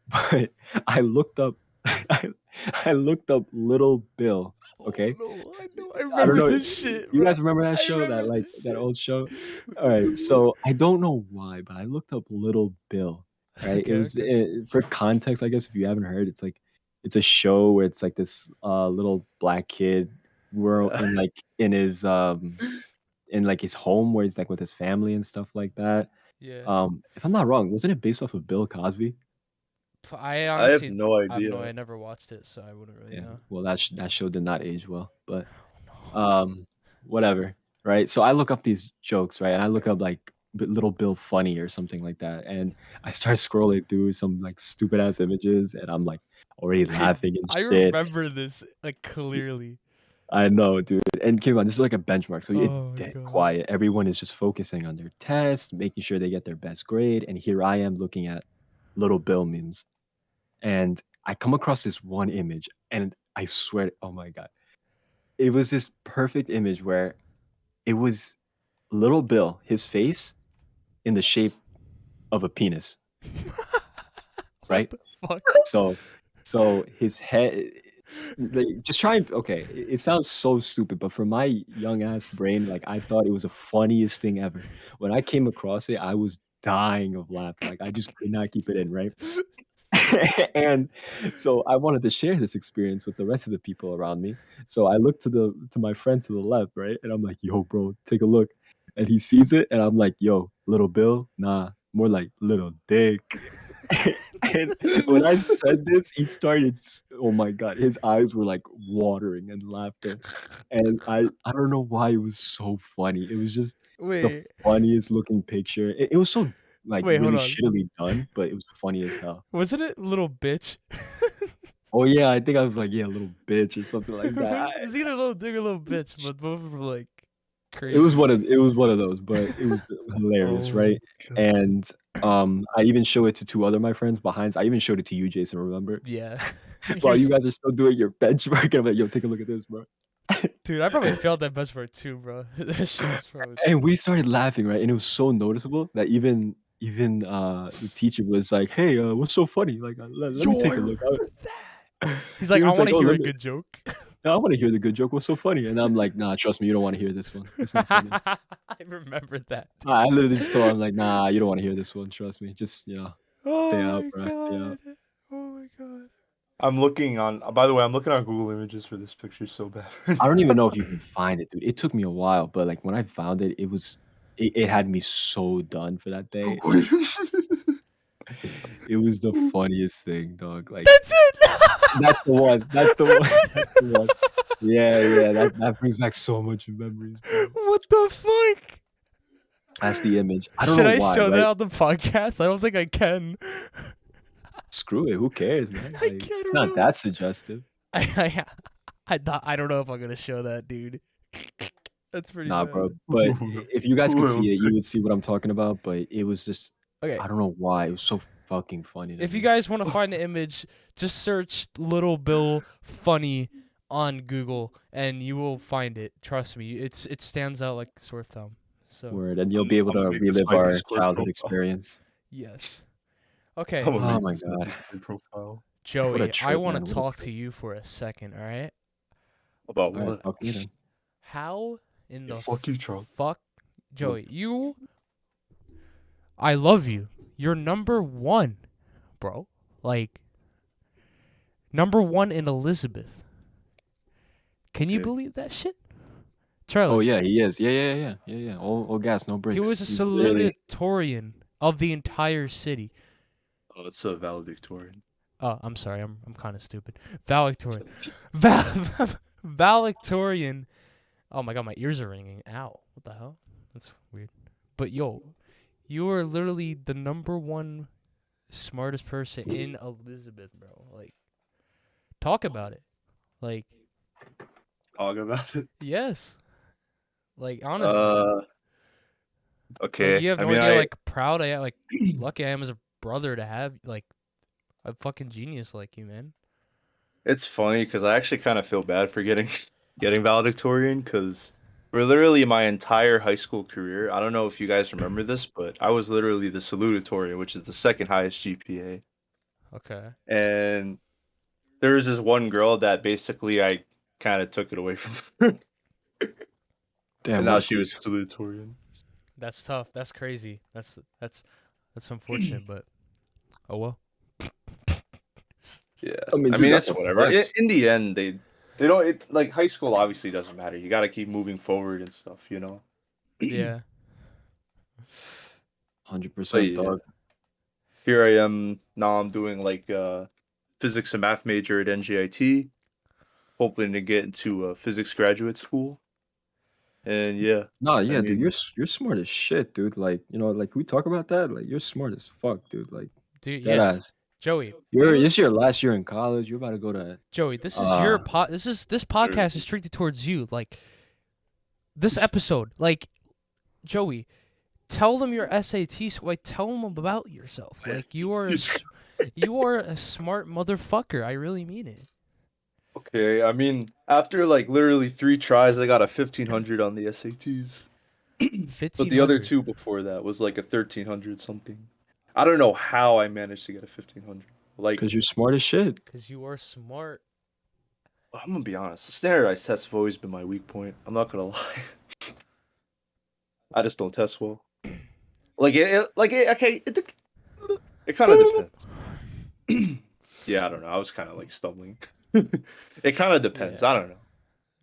but I looked up, I looked up Little Bill. Okay, Oh no, I know. I I don't remember know. this shit, You bro. guys remember that I show? remember That this that shit. old show. All right, so I don't know why, but I looked up Little Bill. Right, it Okay, was okay. for context, I guess. If you haven't heard, it's a show where it's like this little black kid, we're in like in like his home where he's like with his family and stuff like that. Yeah. If I'm not wrong, wasn't it based off of Bill Cosby? I I have honestly, no I have no. idea. I never watched it, so I wouldn't really Yeah. know. Well, that show did not age well, but No. whatever, right? So I look up these jokes, right? And I look up like Little Bill funny or something like that, and I start scrolling through some like stupid ass images, and I'm like already laughing and I shit. remember this like clearly. I know, dude. And keep in mind, this is like a benchmark, so it's Oh my dead God. quiet. Everyone is just focusing on their test, making sure they get their best grade. And here I am looking at Little Bill memes, and I come across this one image, and I swear, oh my God, it was this perfect image where it was Little Bill, his face in the shape of a penis, What right? the fuck? So his head, like, just try and okay. It sounds so stupid, but for my young ass brain, like I thought it was the funniest thing ever. When I came across it, I was dying of laughter. Like I just could not keep it in, right? And so I wanted to share this experience with the rest of the people around me. So I looked to my friend to the left, right? And I'm like, yo, bro, take a look. and he sees it, and I'm like, "Yo, little Bill, nah, more like little Dick." And when I said this, he started. Oh my god, his eyes were like watering and laughter, and I don't know why it was so funny. It was just the Wait, funniest looking picture. It was so like wait, hold really on. shittily done, but it was funny as hell. Wasn't it little bitch? Oh yeah, I think I was like, yeah, little bitch or something like that. It's either little dick or little bitch, but both of them were like It was crazy. one of those, but it was hilarious, Oh, right? God. And I even showed it to two other my friends behind. I even showed it to you, Jason. Remember? Yeah. While you guys are still doing your benchmark, I'm like, yo, take a look at this, bro. Dude, I probably failed that best part too, bro. That shit was probably. And we started laughing, right? And it was so noticeable that even the teacher was like, "Hey, what's so funny? Like, let Yo, me take I a look." remember that. He's He like, I was want like, to "Oh, hear let a me. good joke. I want to hear the good joke. What's so funny?" And I'm like, "Nah, trust me, you don't want to hear this one. It's not funny." I remember that. I literally just told him like, "Nah, you don't want to hear this one. Trust me. Just stay Oh out, my bro. Stay out." god. Oh my god. I'm looking on. By the way, I'm looking on Google Images for this picture so bad. I don't even know if you can find it, dude. It took me a while, but like when I found it, it had me so done for that day. It was the funniest thing, dog. Like That's it. that's the one. That's the one. That's the one. Yeah. That brings back so much memories, bro. What the fuck? That's the image. I don't Should know I why, show that right? on the podcast? I don't think I can. Screw it. Who cares, man? I Like can't. it's not that suggestive. I don't know if I'm gonna show that, dude. That's pretty Nah, bad. bro. But if you guys could see it, you Well, would see what I'm talking about. But it was just Okay, I don't know why. It was so fucking funny to if you me. guys want to find the image, just search Little Bill funny on Google, and you will find it. Trust me, it stands out like a sore thumb. So Word. And you'll be able I'm gonna to make this relive my our Discord childhood profile. experience. yes. Okay, I'm gonna Oh make my this my god. Discord profile. What a Joey, I trip, want man. to What a talk to trip. you for a second. All right. About All right, what? talk to me then. How in the Fuck you, Charles. fuck, Joey? I love you. You're number one, bro. Like number one in Elizabeth. Can you Okay. believe that shit, Oh Charlie? yeah, he is. Yeah. All gas, no He brakes. was a He's literally salutatorian of the entire city. Oh, it's a valedictorian. Oh, I'm sorry. I'm kind of stupid. Valedictorian. Valedictorian. Oh my god, my ears are ringing. Ow. What the hell? That's weird. But yo, you are literally the number one smartest person in Elizabeth, bro. Like, talk about it. Like, Talk about it. yes. Like, honestly. Like, Okay. you have I no mean, idea, like, proud I am, like, lucky I am as a brother to have, like, a fucking genius like you, man. it's funny because I actually kind of feel bad for getting valedictorian because for literally my entire high school career, I don't know if you guys remember this, but I was literally the salutatorian, which is the second highest GPA. Okay. And there was this one girl that basically I kind of took it away from her, damn. and What now a she was creep. salutatorian. That's tough. That's crazy. That's unfortunate, but oh well. Yeah, I mean, I dude, mean that's it's a whatever. flex. In the end, they don't like high school. Obviously, doesn't matter. You got to keep moving forward and stuff, you know. Yeah. 100%, Yeah, dog. here I am now. I'm doing like physics and math major at NGIT, hoping to get into a physics graduate school. And yeah, Nah, I yeah, dude, mean you're smart as shit, dude. Like, like we talk about that. Like, you're smart as fuck, dude. Like, Dude, dead yeah. ass. Joey. This is your last year in college. You're about to go to Joey, this is your uh this podcast is strictly towards you. Like this episode, like Joey, tell them your SAT. Like tell them about yourself. Like you are a smart motherfucker. I really mean it. okay. I mean, after like literally 3 tries, I got a 1500 on the SATs. But the other 1500. two before that was like a 1300 something. I don't know how I managed to get a 1500. Like, because you're smart as shit. Cause you are smart. I'm gonna be honest. The standardized tests have always been my weak point. I'm not gonna lie. I just don't test well. Okay, it kind of depends. Yeah, I don't know. I was kind of like stumbling. It kind of depends. Yeah. I don't know.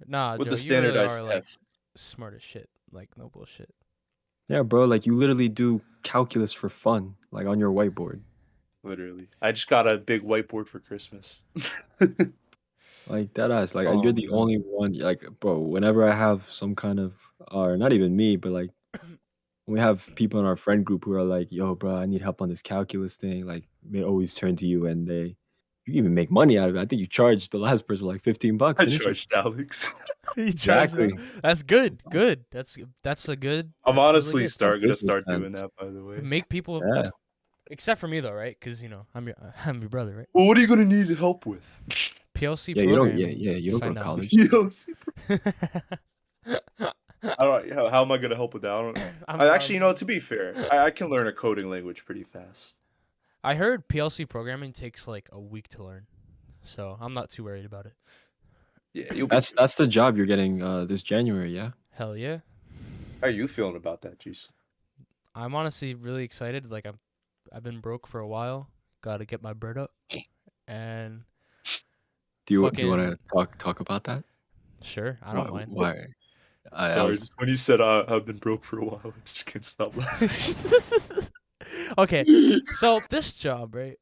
Nah, With Joey, the you really standardized are like tests, smart as shit. Like no bullshit. Yeah, bro. Like you literally do calculus for fun, like on your whiteboard. Literally. I just got a big whiteboard for Christmas. Like that ass. Like Oh you're the man. only one. Like, bro. Whenever I have some kind of, or not even me, but like when we have people in our friend group who are like, "Yo, bro, I need help on this calculus thing." Like they always turn to you, and you even make money out of it. I think you charged the last person like $15, I didn't you? charged Alex. You charge them. Exactly. That's good. Good. That's a good. I'm That's really honestly good. That gonna business start doing sense. that, by the way. Make people, Yeah. except for me though, right? Because I'm your I'm your brother, right? Well, what are you gonna need help with? PLC Yeah, you don't. Yeah, programming. yeah. You don't go Sign to up. college. I don't. How am I gonna help with that? I don't. Actually, to be fair, I can learn a coding language pretty fast. I heard PLC programming takes like a week to learn, so I'm not too worried about it. Yeah, you'll be. That's the job you're getting this January. Yeah. Hell yeah. How are you feeling about that, Juice? I'm honestly really excited. Like I've been broke for a while. Got to get my bread up, and Do you fucking want to talk about that? sure. I don't mind. Why? Sorry, just when you said I've been broke for a while, I just can't stop laughing. Okay, so this job, right?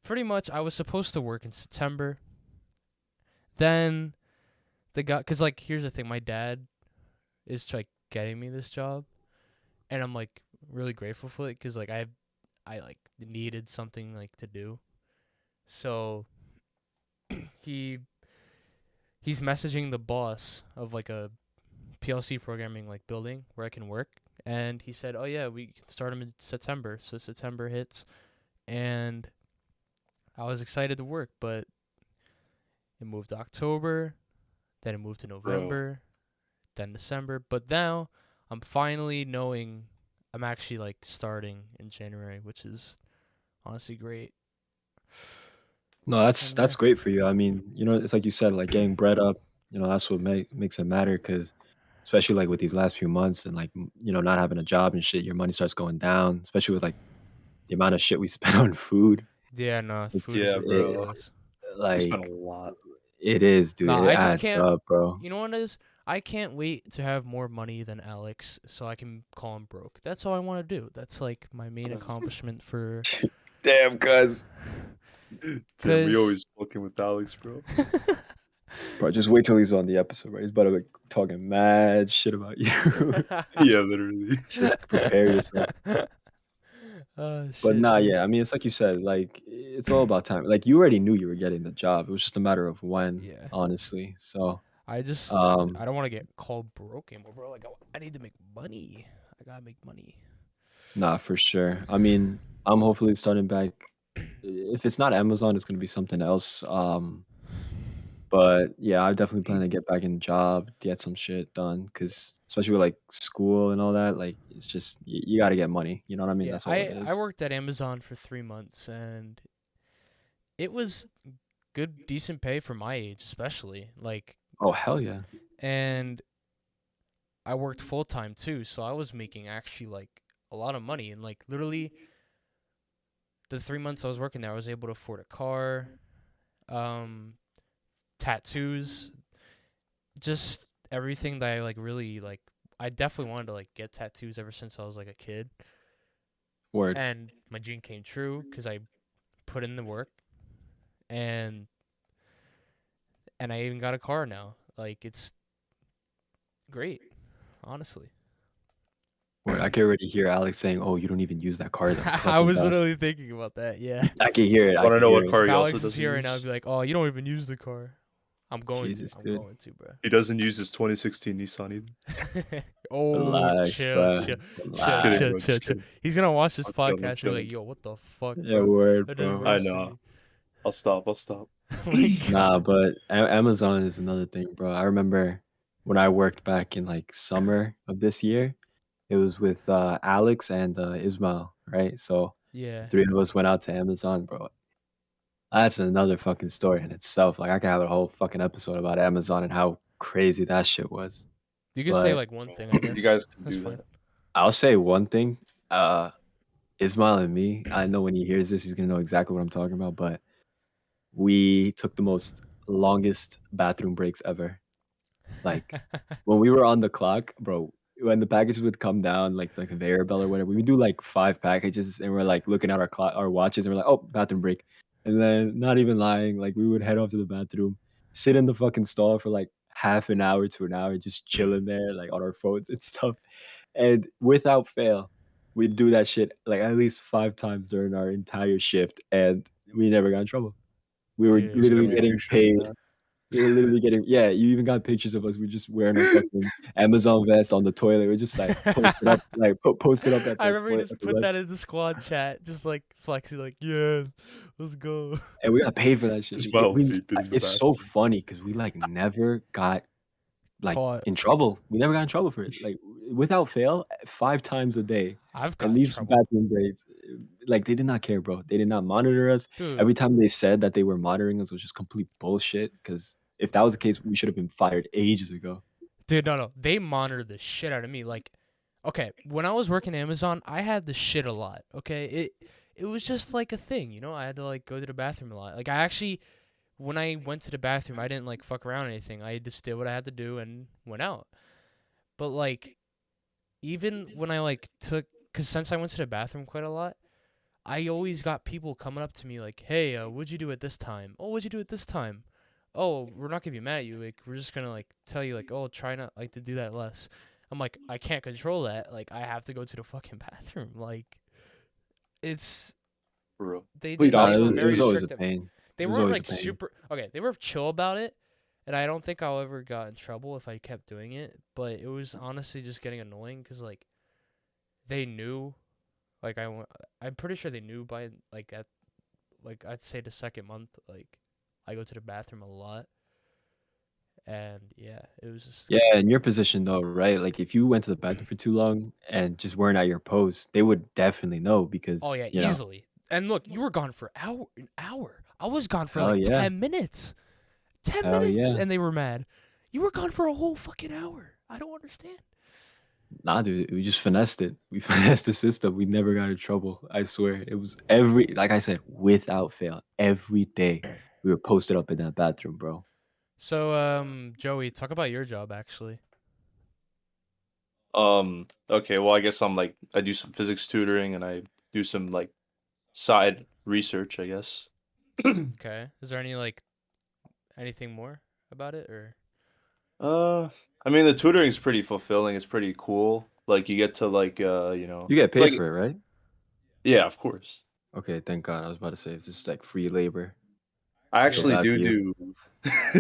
Pretty much I was supposed to work in September. Then cause like here's the thing, my dad is like getting me this job, and I'm like really grateful for it, cause like I like needed something like to do, so he's messaging the boss of like a PLC programming like building where I can work, and he said, "Oh yeah, we can start him in September." So September hits, and I was excited to work, but it moved to October, then it moved to November, then December, but now I'm finally knowing I'm actually like starting in January, which is honestly great. No, that's great for you. I mean, it's like you said, like getting bread up. That's what makes it matter. Because especially like with these last few months and like not having a job and shit, your money starts going down. Especially with like the amount of shit we spend on food. Yeah, no, It's food is bro. ridiculous. We spent like a lot. it is, dude. Nah, It I just adds can't. up, bro. You know what it is? I can't wait to have more money than Alex so I can call him broke. That's all I want to do. That's like my main accomplishment for. Damn, cuz. Damn, we always fucking with Alex, bro. Bro, just wait till he's on the episode, right? He's about to be talking mad shit about you. Yeah, literally. Just prepare yourself. Oh, But shit, nah, dude. yeah. I mean, it's like you said, like it's all about time. Like you already knew you were getting the job. It was just a matter of when, Yeah. honestly. So, I just um, I don't want to get called broke anymore, bro. Like I need to make money. I gotta make money. nah, for sure. I mean, I'm hopefully starting back. If it's not Amazon, it's gonna be something else. But yeah, I definitely plan to get back in the job, get some shit done, because especially with like school and all that, like it's just you got to get money. You know what I mean? Yeah, That's all it I is. worked at Amazon for 3 months, and it was good, decent pay for my age, especially. Like, Oh hell yeah! and I worked full time too, so I was making actually like a lot of money, and like literally the 3 months I was working there, I was able to afford a car, um, tattoos, just everything that I like really like. I definitely wanted to like get tattoos ever since I was like a kid, Word. and my dream came true because I put in the work, and I even got a car now. Like it's great, honestly. Word. I can already hear Alex saying, "Oh, you don't even use that car." That's I fucking was dust." literally thinking about that. Yeah. I can hear it. I Want to can know hear what it. car If he also Alex is doesn't here right now, I'd use? be like, "Oh, you don't even use the car." I'm going Jesus, to. I'm dude. going to, bro. He doesn't use his 2016 Nissan either. Oh, Relax, chill, bro. chill, Just kidding, chill, bro. chill, Just chill. kidding. He's gonna watch this I'm chilling, I'm podcast and be chilling. like, "Yo, what the fuck, Yeah, bro? word, That just bro. I roasted know. me." I'll stop. I'll stop. Oh my Nah, God. but Amazon is another thing, bro. I remember when I worked back in like summer of this year. It was with Alex and Ismail, right? So Yeah. three of us went out to Amazon, bro. That's another fucking story in itself. Like I could have a whole fucking episode about Amazon and how crazy that shit was. You could say But like one thing, I You guess. guys can That's do fine. that. I'll say one thing. Ismail and me, I know when he hears this, he's gonna know exactly what I'm talking about. But we took the most longest bathroom breaks ever. Like when we were on the clock, bro, when the packages would come down, like the conveyor belt or whatever, we would do like 5 packages, and we're like looking at our watches, and we're like, oh, bathroom break, and then not even lying, like we would head off to the bathroom, sit in the fucking stall for like half an hour to an hour, just chilling there, like on our phones and stuff, and without fail, we'd do that shit like at least 5 times during our entire shift, and we never got in trouble. We were Dude, Send literally me getting pictures of paid. that. We were literally getting yeah, you even got pictures of us. We're just wearing our fucking Amazon vests on the toilet. We're just like posted up, like posted up at I the remember you at just the put that lunch, in the squad chat, just like flexing, like, yeah, let's go. and we got paid for that shit. Just Yeah, my outfit in the it's so bathroom. funny because we like never got like Caught. in trouble. We never got in trouble for it. Like without fail, 5 times a day. I've got And in these trouble, bathroom breaks, like they did not care, bro. They did not monitor us. dude. Every time they said that they were monitoring us was just complete bullshit. Because if that was the case, we should have been fired ages ago. Dude, no, they monitor the shit out of me. Like, okay, when I was working Amazon, I had to shit a lot. Okay, it was just like a thing, you know. I had to like go to the bathroom a lot. Like, I actually, when I went to the bathroom, I didn't like fuck around or anything. I just did what I had to do and went out. But like, even when I like took, cause since I went to the bathroom quite a lot, I always got people coming up to me like, "Hey, what'd you do at this time? Oh, what'd you do at this time? Oh, we're not gonna be mad at you. Like, we're just gonna like tell you like, oh, try not like to do that less." I'm like, I can't control that. Like, I have to go to the fucking bathroom. Like, it's For real. they Complete did. They were opposite. It very was always a strict. pain. They It was weren't always a like pain. super. Okay, they were chill about it, and I don't think I'll ever got in trouble if I kept doing it. But it was honestly just getting annoying because like they knew. Like I'm pretty sure they knew by like at like I'd say the second month, like I go to the bathroom a lot, and yeah, it was just Yeah, in your position though, right? Like if you went to the bathroom for too long and just weren't at your post, they would definitely know oh because, yeah, you know, easily. And look, you were gone for an hour. I was gone for hell like yeah. 10 minutes, ten Hell minutes, yeah. and they were mad. You were gone for a whole fucking hour. I don't understand. Nah, dude, we just finessed it. We finessed the system. We never got in trouble. I swear. It was like I said, without fail, every day we were posted up in that bathroom, bro. So, Joey, talk about your job actually. Okay, well I guess I do some physics tutoring and I do some like side research, I guess. Okay, is there any like anything more about it or? Uh, I mean the tutoring is pretty fulfilling. It's pretty cool. Like you get to You get it's paid like for it, right? yeah, of course. Okay, thank God. I was about to say it's just like free labor. I I feel actually Yeah, bad for do you.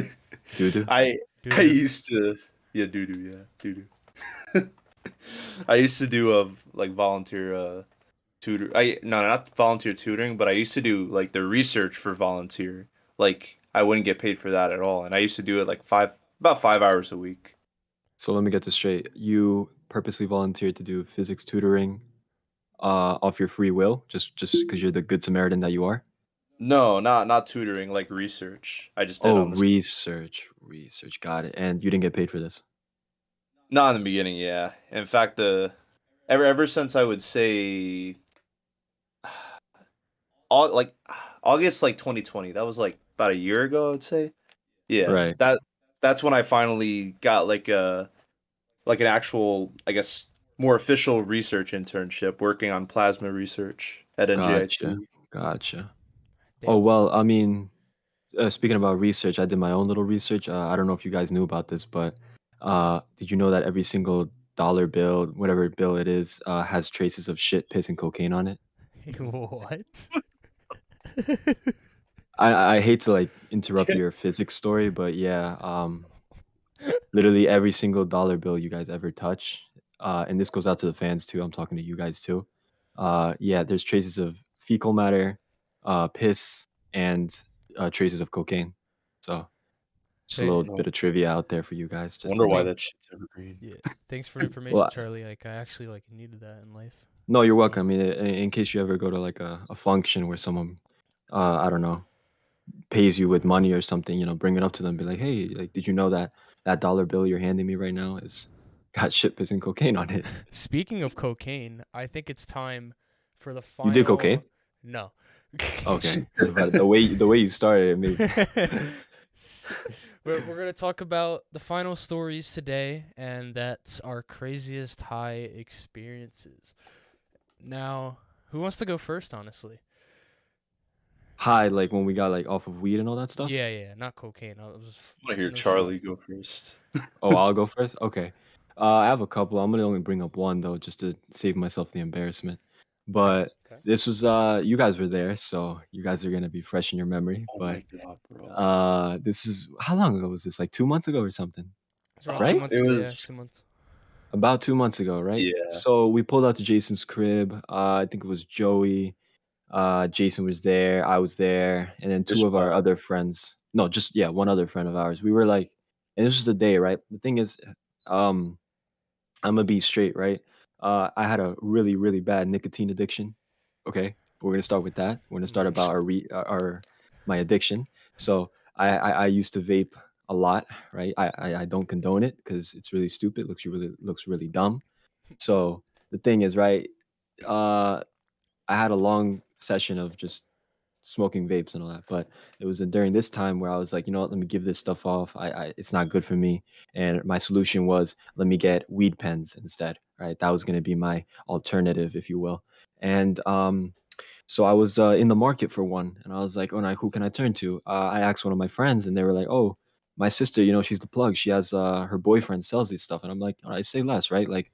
do. Doo doo. I doo I doo. used to yeah doo doo yeah doo doo. I used to do like volunteer tutor. I no not volunteer tutoring, but I used to do like the research for volunteer. Like I wouldn't get paid for that at all, and I used to do it like about 5 hours a week. So let me get this straight. You purposely volunteered to do physics tutoring off your free will, just because you're the good Samaritan that you are? No, not tutoring, like research. I just did Oh, on the side. research. Got it. And you didn't get paid for this. Not in the beginning, yeah. In fact, the ever since I would say all like August like 2020, that was like about a year ago, I would say. Yeah, Right. that's when I finally got like an actual, I guess, more official research internship working on plasma research at Gotcha. NJIT. Gotcha. Oh, Damn. well, I mean, speaking about research, I did my own little research. I don't know if you guys knew about this, but did you know that every single dollar bill, whatever bill it is, has traces of shit, piss, and cocaine on it? What? I hate to like interrupt your physics story, but yeah, literally every single dollar bill you guys ever touch, and this goes out to the fans too. I'm talking to you guys too. Yeah, there's traces of fecal matter, piss, and traces of cocaine. So just a little Hey, No bit of trivia out there for you guys, just to wonder why know. thank that shit's evergreen. yeah. Thanks for the information, Well, Charlie. Like I actually like needed that in life. no, you're It's welcome. I amazing. mean, in case you ever go to like a function where someone, I don't know, pays you with money or something, bring it up to them, be like, hey, like, did you know that that dollar bill you're handing me right now is got shit, piss, and cocaine on it? Speaking of cocaine, I think it's time for the You did cocaine? final. No. Okay. I was about the way you started it made S- we're gonna talk about the final stories today, and that's our craziest high experiences. Now, who wants to go first? Honestly, High, like when we got like off of weed and all that stuff. yeah, not cocaine. I was I want to hear no shit. Charlie go first. Oh, I'll go first. Okay. I have a couple. I'm gonna only bring up one though, just to save myself the embarrassment. Okay, But okay. this was you guys were there, so you guys are gonna be fresh in your memory. Oh But my god, bro. this is how long ago was this? Like 2 months ago or something, It's around two right? months It ago. Yeah, was 2 months. About 2 months ago, right? yeah. So we pulled out to Jason's crib. I think it was Joey. Jason was there. I was there, and then two of our Ishmael. other friends. No, just yeah, one other friend of ours. We were like, and this was the day, right? The thing is, um, I'm gonna be straight, right? I had a really, really bad nicotine addiction. Okay, we're gonna start with that. We're gonna start about Nice. our my addiction. So I used to vape a lot, right? I don't condone it because it's really stupid. Looks really dumb. So the thing is, right? Uh, I had a long session of just smoking vapes and all that. But it was during this time where I was like, you know what, let me give this stuff off. It's not good for me. And my solution was let me get weed pens instead. Right, that was going to be my alternative, if you will. And so I was in the market for one, and I was like, oh, no, who can I turn to? I asked one of my friends, and they were like, oh, my sister, she's the plug. She has her boyfriend sells these stuff, and I'm like, all right, say less, right? Like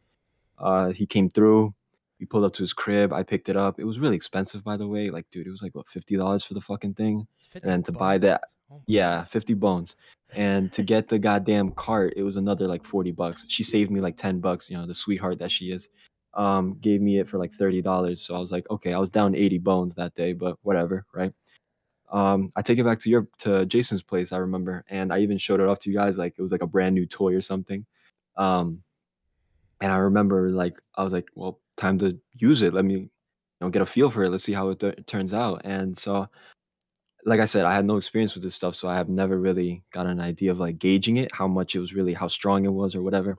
he came through. We pulled up to his crib. I picked it up. It was really expensive, by the way. Like, dude, it was like what $50 for the fucking thing. And 50 then to buy bones. that, Oh my yeah, god. 50 bones. And to get the goddamn cart, it was another like $40. She saved me like $10. The sweetheart that she is. Gave me it for like $30. So I was like, okay, I was down 80 bones that day, but whatever, right? I take it back to Jason's place, I remember, and I even showed it off to you guys like it was like a brand new toy or something. Um, and I remember, like, I was like, "Well, time to use it. Let me, get a feel for it. Let's see how it turns out." And so, like I said, I had no experience with this stuff, so I have never really got an idea of like gauging it, how much it was really, how strong it was, or whatever.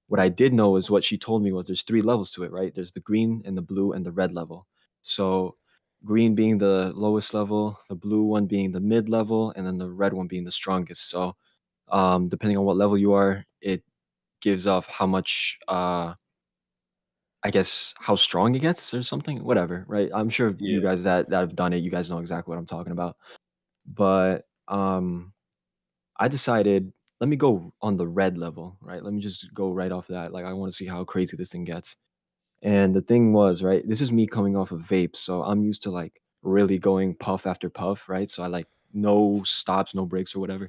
What I did know is what she told me was there's three levels to it, right? There's the green and the blue and the red level. So, green being the lowest level, the blue one being the mid level, and then the red one being the strongest. So, depending on what level you are, it gives off how much I guess how strong it gets or something, whatever, right? I'm sure you Yeah. guys that have done it, you guys know exactly what I'm talking about. But I decided let me go on the red level, right? Let me just go right off that. Like I want to see how crazy this thing gets. And the thing was, right, this is me coming off of vape, so I'm used to like really going puff after puff, right? So I like no stops, no breaks or whatever.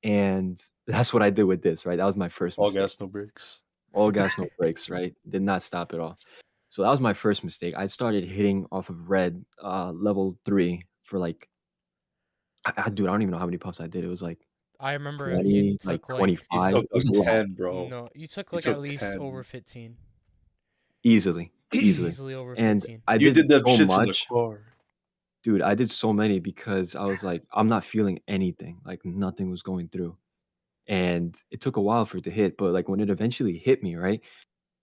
And that's what I did with this, right? That was my first All mistake. gas, no breaks. All gas, no brakes, right? Did not stop at all. So that was my first mistake. I started hitting off of red, level 3 for like dude, I don't even know how many puffs I did. It was like I remember you 20, like took like You 25. took It was like a lot. 10, bro. no, you took You like at took least over 10. 15. Easily, easily. Easily over And 15. I You did did them so shits in the much. car. Dude, I did so many because I was like, I'm not feeling anything. Like nothing was going through. And it took a while for it to hit, but like when it eventually hit me, right?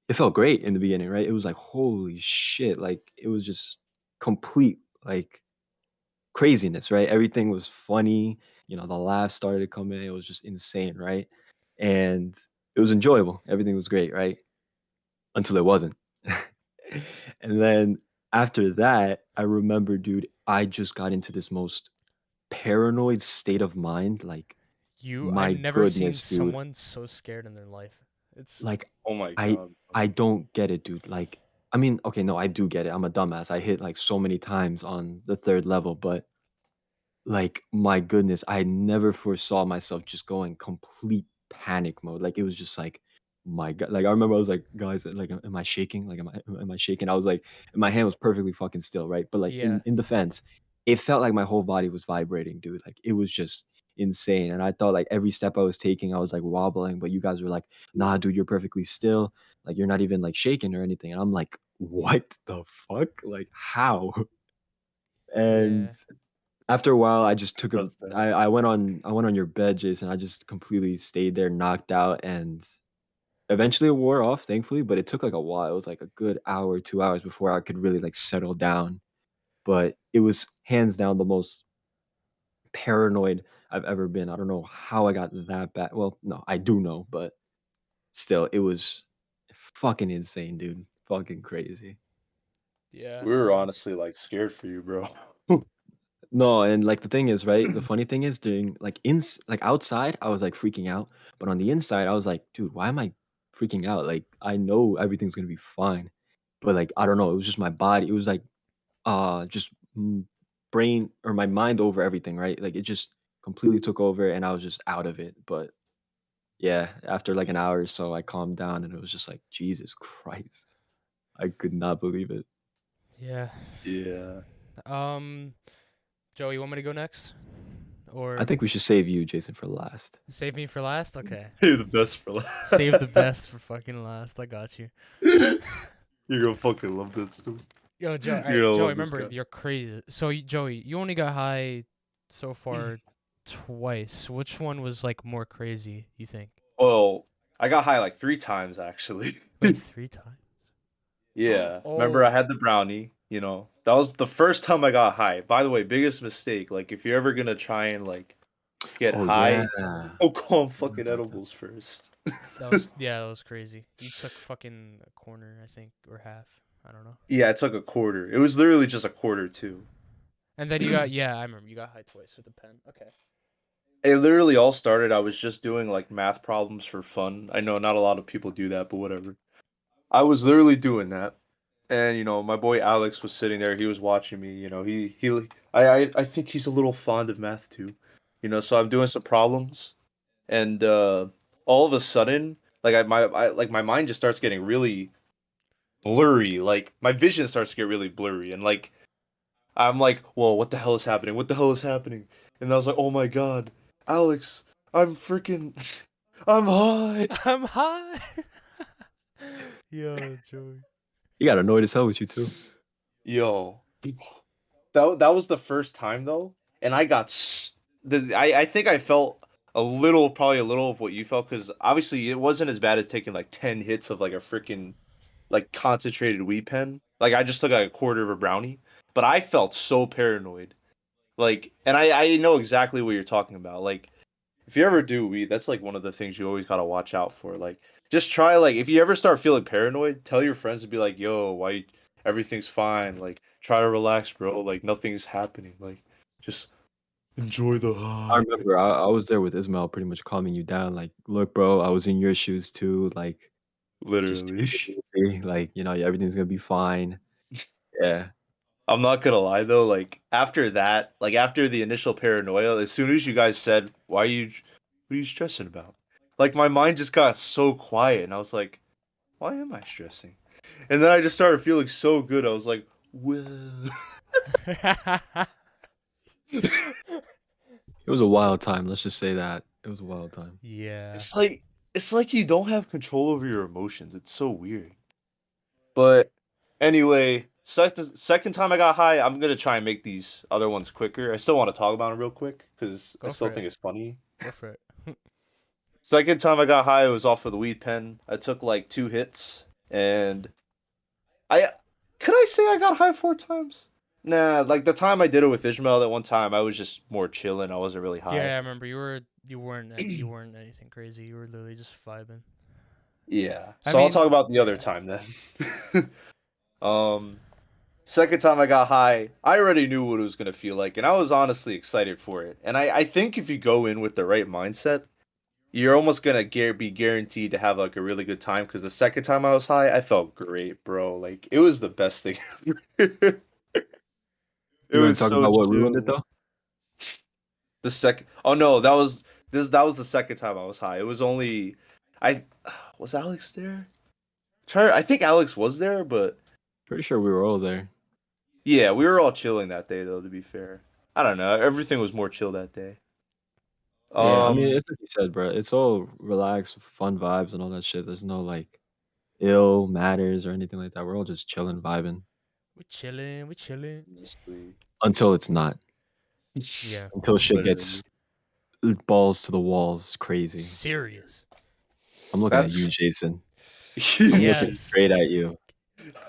It felt great in the beginning, right? It was like, holy shit. Like it was just complete like craziness, right? Everything was funny. The laughs started to come in. It was just insane, right? And it was enjoyable. Everything was great, right? Until it wasn't. And then after that, I remember, dude, I just got into this most paranoid state of mind. Like, I my never seen goodness, dude. someone so scared in their life. It's Like, Oh my I god, bro. I don't get it, dude. Like, I mean, okay, no, I do get it. I'm a dumbass. I hit like so many times on the third level, but like, my goodness, I never foresaw myself just going complete panic mode. Like, it was just like, my god. Like, I remember I was like, "Guys, like, am I shaking? Like, am I shaking?" I was like and my hand was perfectly fucking still, right? But, like, yeah. in defense, it felt like my whole body was vibrating, dude. Like, it was just insane, and I thought, like, every step I was taking, I was, like, wobbling, but you guys were like, "Nah, dude, you're perfectly still. Like, you're not even, like, shaking or anything." And I'm like, "What the fuck? Like, how?" And Yeah. after a while, I just took a Trust that. I went on your bed, Jason. I just completely stayed there knocked out, and eventually it wore off, thankfully, but it took, like, a while. It was, like, a good hour, 2 hours before I could really, like, settle down, but it was hands down the most paranoid I've ever been. I don't know how I got that bad. Well, no, I do know, but still, it was fucking insane, dude. Fucking crazy. Yeah. We were honestly like scared for you, bro. No, and like the thing is, right? The funny thing is, during like outside, I was like freaking out, but on the inside, I was like, dude, why am I freaking out? Like I know everything's gonna be fine, but like I don't know. It was just my body. It was like just brain or my mind over everything, right? Like it just completely took over, and I was just out of it. But yeah, after like an hour or so, I calmed down, and it was just like Jesus Christ, I could not believe it. Yeah. Yeah. Joey, you want me to go next? Or I think we should save you, Jason, for last. save me for last? Okay. Save the best for last. Save the best for fucking last. I got you. You're gonna fucking love that story. Yo, Joey. You're Alright, gonna Joey. love this Remember, guy. you're crazy. So, Joey, you only got high so far twice. Which one was like more crazy? You think? Well, I got high like 3 times actually. Wait, 3 times? Yeah. Remember, Oh. I had the brownie, you know. That was the first time I got high. By the way, biggest mistake. Like, if you're ever gonna try and like get Oh yeah. high, go on fucking edibles first. That was crazy. You took fucking a corner, I think, or half. I don't know. Yeah, I took a quarter. It was literally just a quarter too. And then you got I remember you got high twice with a pen. Okay. It literally all started. I was just doing like math problems for fun. I know not a lot of people do that, but whatever. I was literally doing that. And my boy Alex was sitting there. He was watching me. I think he's a little fond of math too. So I'm doing some problems, and all of a sudden, like my mind just starts getting really blurry. Like my vision starts to get really blurry, and like I'm like, whoa, what the hell is happening? What the hell is happening? And I was like, oh my god, Alex, I'm freaking, I'm high. I'm high. Yo, Joey. He got annoyed as hell with you too. Yo, that was the first time though, and I got I think I felt probably a little of what you felt, because obviously it wasn't as bad as taking like 10 hits of like a freaking like concentrated weed pen. Like I just took like a quarter of a brownie, but I felt so paranoid. Like, and I know exactly what you're talking about. Like, if you ever do weed, that's like one of the things you always gotta watch out for. Like, just try, like, if you ever start feeling paranoid, tell your friends to be like, "Yo, everything's fine. Like, try to relax, bro. Like, nothing's happening. Like, just enjoy the I high." remember I was there with Ismail, pretty much calming you down. Like, look, bro, I was in your shoes too. Like, just take Literally. it easy. Like, everything's gonna be fine. Yeah. I'm not gonna lie though. Like, after that, like after the initial paranoia, as soon as you guys said, what are you stressing about?" Like, my mind just got so quiet, and I was like, "Why am I stressing?" And then I just started feeling so good. I was like, "Whoa." It was a wild time. Let's just say that it was a wild time. Yeah. It's like you don't have control over your emotions. It's so weird. But anyway, second time I got high, I'm gonna try and make these other ones quicker. I still want to talk about them real quick because I Go still for think it. it's funny. Go for it. Second time I got high, it was off of the weed pen. I took like 2 hits, and I could I say I got high 4 times? Nah, like the time I did it with Ishmael that one time, I was just more chilling. I wasn't really Yeah, high. I remember you weren't anything crazy. You were literally just vibing. Yeah. I So I'll talk mean, about the other yeah. time then. um, Second time I got high, I already knew what it was gonna feel like, and I was honestly excited for it. And I think if you go in with the right mindset, you're almost gonna be guaranteed to have like a really good time. Because the second time I was high, I felt great, bro. Like it was the best thing ever. It You want was to talk so about what ruined it chill. though? The second, oh no, that was the second time I was high. It was only, I was Alex there? I think Alex was there, but Pretty sure we were all there. yeah, we were all chilling that day though. To be fair, I don't know. Everything was more chill that day. Yeah, I mean, Um, it's like you said, bro. It's all relaxed, fun vibes, and all that shit. There's no like ill matters or anything like that. We're all just chilling, vibing We're chilling. We're chilling. honestly, until it's not. Yeah. Until shit literally, gets balls to the walls, crazy. Serious. I'm looking at you, that's. Jason. I'm looking Yes. straight at you.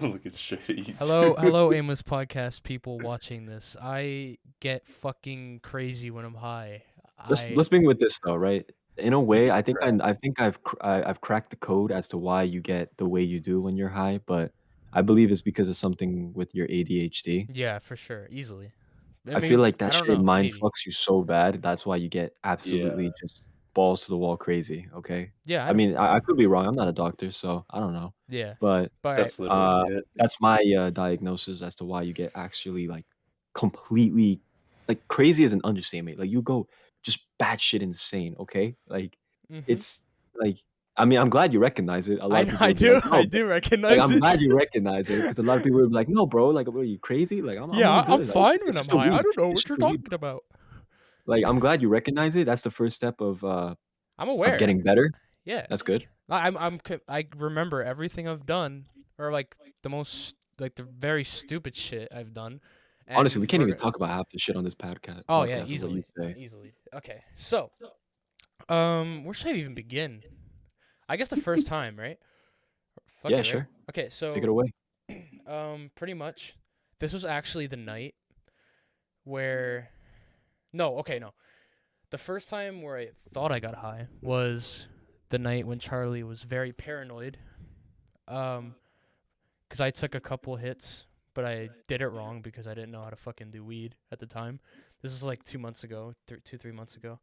I'm looking straight at you. Hello, Aimless Podcast people watching this. I get fucking crazy when I'm high. Let's begin with this though, right? In a way, I've cracked the code as to why you get the way you do when you're high, but I believe it's because of something with your ADHD. Yeah, for sure, easily. I I feel mean, like I that don't shit know, mind maybe. fucks you so bad. That's why you get Yeah, absolutely just balls to the wall crazy. Okay. Yeah, I I don't. mean, I could be wrong. I'm not a doctor, so I don't know. Yeah, But but that's literally it. that's my diagnosis as to why you get actually like completely like crazy is an understatement. Like you go just batshit insane. Okay. Like mm-hmm. it's like I mean, I'm glad you recognize it. A lot I of know, people I would be like, do, no, I but do like recognize I'm it. glad you recognize it because a lot of people would be like, no, bro, like, what are you crazy? Like, I'm Yeah, all I'm good. Like, fine it's when I'm just a high. I weed. don't know It's what just you're a weed, talking bro. about. Like, I'm glad you recognize it. That's the first step I'm of aware. getting better. Yeah, That's good. I remember everything I've done, or like the very stupid shit I've done, Honestly, and we can't even talk about half the shit on this podcast Oh yeah, of what you say. easily. Okay, so where should I even begin? I guess the first time, right? Fuck Yeah, it, right? sure. Okay, Take it so away. pretty much, this was actually the night where, no, okay, no, the first time where I thought I got high was the night when Charlie was very paranoid. Um, because I took a couple hits, but I did it wrong because I didn't know how to fucking do weed at the time. This was like 2 months ago, 3 months ago.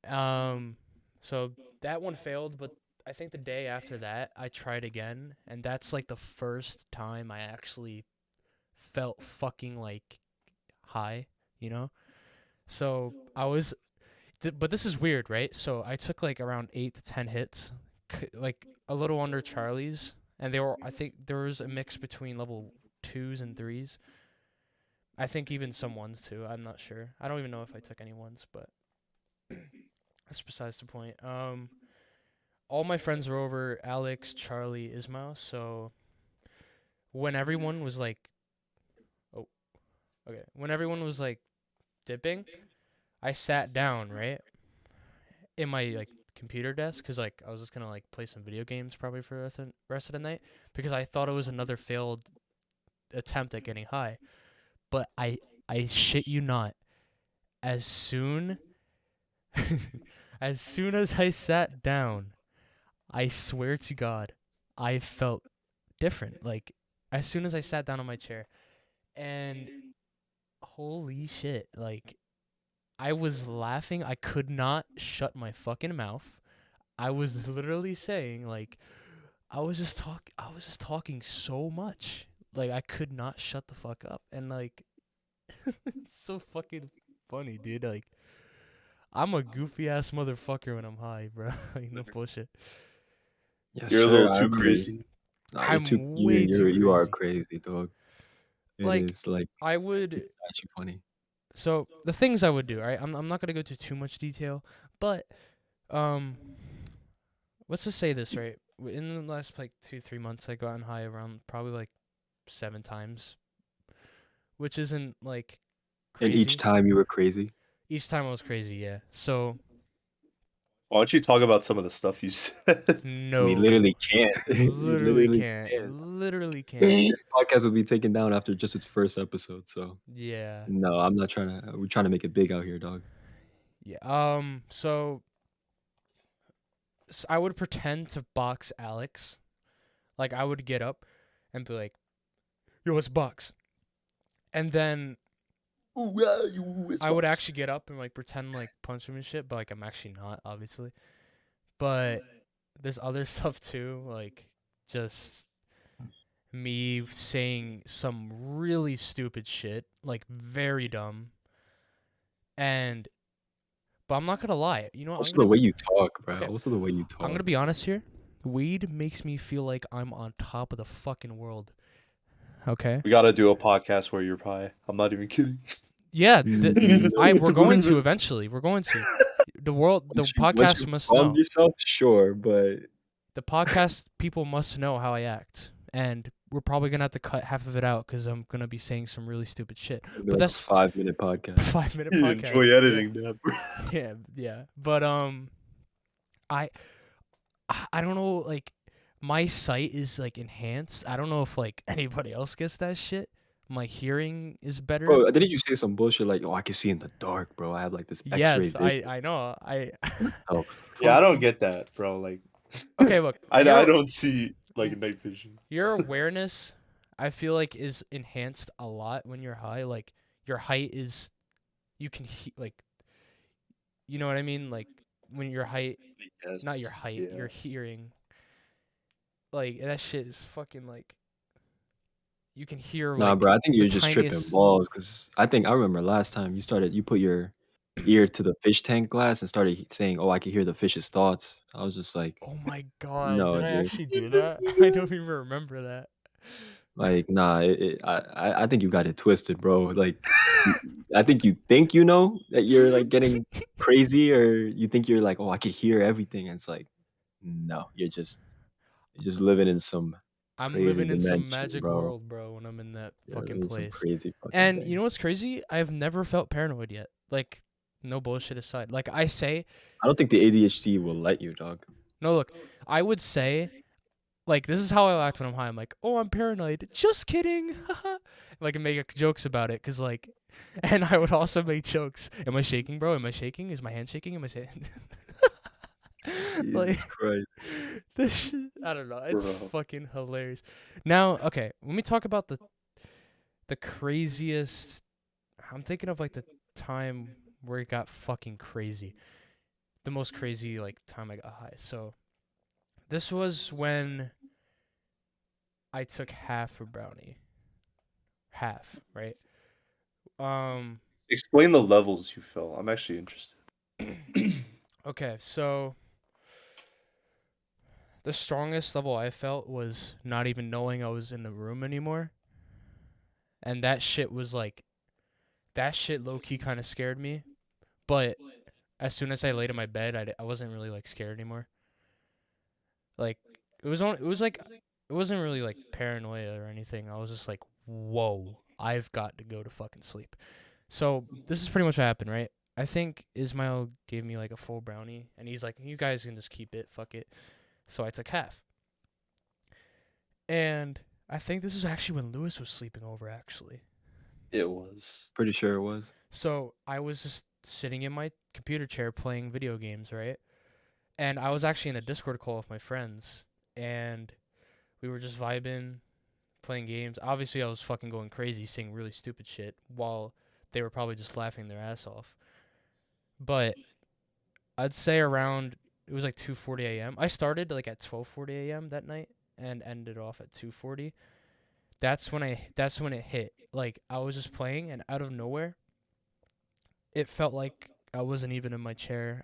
Um, so that one failed, but I think the day after that I tried again, and that's like the first time I actually felt fucking like high, you know? So I was, but this is weird, right? So I took like around 8 to 10 hits, like a little under Charlie's, and they were, I think there was a mix between level twos and threes. I think even some ones too. I'm not sure. I don't even know if I took any ones, but that's besides the point. All my friends were over, Alex, Charlie, Ismail. So when everyone was like, oh, okay, when everyone was like dipping, I sat down right in my like computer desk because like I was just gonna like play some video games probably for the rest of the night because I thought it was another failed attempt at getting high. But I shit you not, as soon as soon as I sat down, I swear to God, I felt different. Like as soon as I sat down on my chair, and holy shit, like I was laughing. I could not shut my fucking mouth. I was literally saying like I was just talking so much. Like I could not shut the fuck up. And like it's so fucking funny, dude. Like I'm a goofy ass motherfucker when I'm high, bro. Like no bullshit. Yes, You're a sir. little I too remember. crazy. Nah, you're too. I'm way too You are crazy. crazy, dog. It Like is like I would it's actually funny. so the things I would do, right? I'm not gonna go into too much detail, but um let's just say this, right? In the last like 2-3 months I gotten high around probably like 7 times, which isn't like And each crazy. time you were crazy. Each time I was crazy, yeah. So Why don't you talk about some of the stuff you said? We no, literally can't. We literally literally can't, can't. literally can't. This podcast will be taken down after just its first episode. So Yeah, no, I'm not trying to. We're trying to make it big out here, dog. yeah. So I would pretend to box Alex. Like I would get up and be like, "Yo, let's box," and then Ooh, yeah, it's I would box. actually get up and like pretend like punch him and shit, but like I'm actually not, obviously. But there's other stuff too, like just me saying some really stupid shit, like very dumb. And but I'm not gonna lie. You know what? Also the way you talk, bro. Okay, Also the way you I'm gonna talk. be honest here. Weed makes me feel like I'm on top of the fucking world. Okay. We gotta do a podcast where you're high. I'm not even kidding. Yeah, we're going Believe to it. eventually. We're going to. The Once podcast you must calm know. yourself, sure, but The podcast people must know how I act, and we're probably gonna have to cut half of it out because I'm gonna be saying some really stupid shit. it'll be But like a that's 5-minute podcast. 5 minute You podcast. enjoy editing that, bro. Yeah, yeah. But I I don't know. Like my sight is like enhanced. I don't know if like anybody else gets that shit. my hearing is better. Bro, didn't you say some bullshit like, "Oh, I can see in the dark, bro. I have like this X-ray Yes, vision." I know. Oh, Yeah, I fuck. don't get that, bro. Like, Okay, look, I your don't see like night vision. your awareness, I feel like, is enhanced a lot when you're high. Like your height is, you can like, you know what I mean? Like when your height, Yes. not your height, Yeah. your hearing. Like that shit is fucking like, you can hear Nah, like bro. I think the you're just tripping tiniest. balls because I think I remember last time you put your ear to the fish tank glass and started saying, "Oh, I can hear the fish's thoughts." I was just like, Oh my god, "No, did I dude. actually do that? I don't even remember that. Like, nah. I think you got it twisted, bro. Like, y- I think you know that you're like getting crazy, or you think you're like, oh, I can hear everything. And it's like, no, you're just living in some I'm crazy living in some dimension, magic bro. world, bro, when I'm in that You're fucking living in some place. crazy fucking And you thing. know what's crazy? I've never felt paranoid yet. Like, no bullshit aside. Like, I say, I don't think the ADHD will let you, dog. no, look, I would say, like, this is how I act when I'm high. I'm like, oh, I'm paranoid. Just kidding. Like, and make jokes about it. Cause, like, and I would also make jokes. Am I shaking, bro? Am I shaking? Is my hand shaking? Am I shaking? Jesus Like, Christ. this shit, I don't know. It's Bro. fucking hilarious. Now, okay, let me talk about the craziest. I'm thinking of like the time where it got fucking crazy. The most crazy like time I got high. So this was when I took half a brownie. Half, right? Um Explain the levels you felt. I'm actually interested. okay, so the strongest level I felt was not even knowing I was in the room anymore. And that shit was like, that shit low key kind of scared me. But as soon as I laid in my bed, I wasn't really like scared anymore. Like it was like, it wasn't really like paranoia or anything. I was just like, whoa, I've got to go to fucking sleep. So this is pretty much what happened, right? I think Ismail gave me like a full brownie, and he's like, you guys can just keep it, fuck it. So I took half. And I think this is actually when Lewis was sleeping over, actually. It was. Pretty sure it was. So I was just sitting in my computer chair playing video games, right? And I was actually in a Discord call with my friends, and we were just vibing, playing games. Obviously, I was fucking going crazy, saying really stupid shit, while they were probably just laughing their ass off. But I'd say around, it was like 2:40 a.m. I started like at 12:40 a.m. that night and ended off at 2:40. That's when it hit. Like I was just playing, and out of nowhere, it felt like I wasn't even in my chair.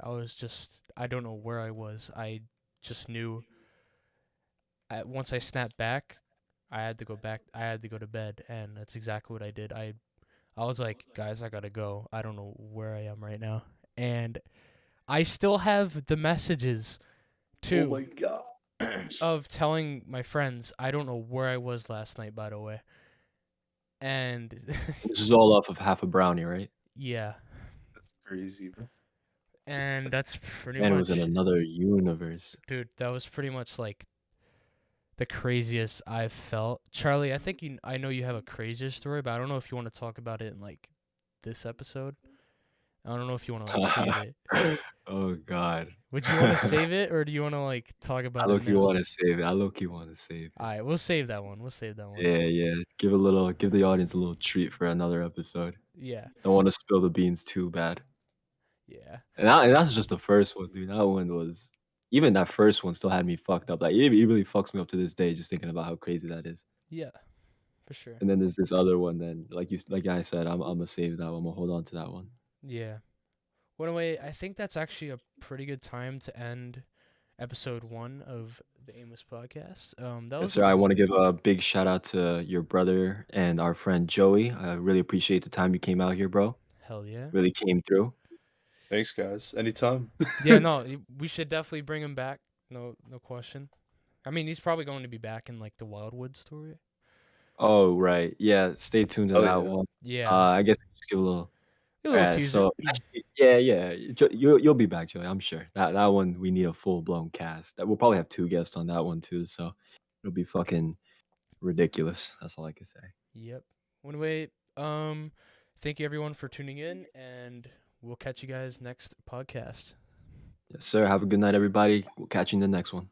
I don't know where I was. I just knew. Once I snapped back, I had to go back. I had to go to bed, and that's exactly what I did. I was like, guys, I gotta go. I don't know where I am right now, and I still have the messages Oh my too god. of telling my friends I don't know where I was last night. By the way, and This is all off of half a brownie, right? yeah, That's crazy, bro. and that's pretty Man, it was in much, another universe. dude. That was pretty much like the craziest I've felt. Charlie, I think I know you have a crazier story, but I don't know if you want to talk about it in like this episode. I don't know if you want to like save it. Oh God. Would you want to save it, or do you want to like talk I about it low key now? want to save it. I low key want to save All it. right, we'll save that one. We'll save that one. Yeah, yeah. Give the audience a little treat for another episode. Yeah, Don't want to spill the beans too bad. yeah, And that's just the first one, dude. That one was even that first one still had me fucked up. Like it really fucks me up to this day just thinking about how crazy that is. yeah, for sure. And then there's this other one. Then like I said, I'm gonna save that one. I'm gonna hold on to that one. Yeah. Well, anyway, I think that's actually a pretty good time to end episode 1 of the Aimless Podcast. That Yes, was sir. I want to give a big shout out to your brother and our friend Joey. I really appreciate the time you came out here, bro. hell yeah. Really came through. Thanks, guys. Anytime. Yeah, no, we should definitely bring him back. No, no question. I mean, he's probably going to be back in like the Wildwood story. Oh, right. Yeah, stay tuned to Oh that yeah. one. Yeah, I guess we just give a little. a All little right, teaser. so actually, yeah. You'll be back, Joey. I'm sure. That one we need a full blown cast. That we'll probably have 2 guests on that one too. So it'll be fucking ridiculous. That's all I can say. Yep. Anyway, thank you everyone for tuning in, and we'll catch you guys next podcast. Yes, sir. Have a good night, everybody. We'll catch you in the next one.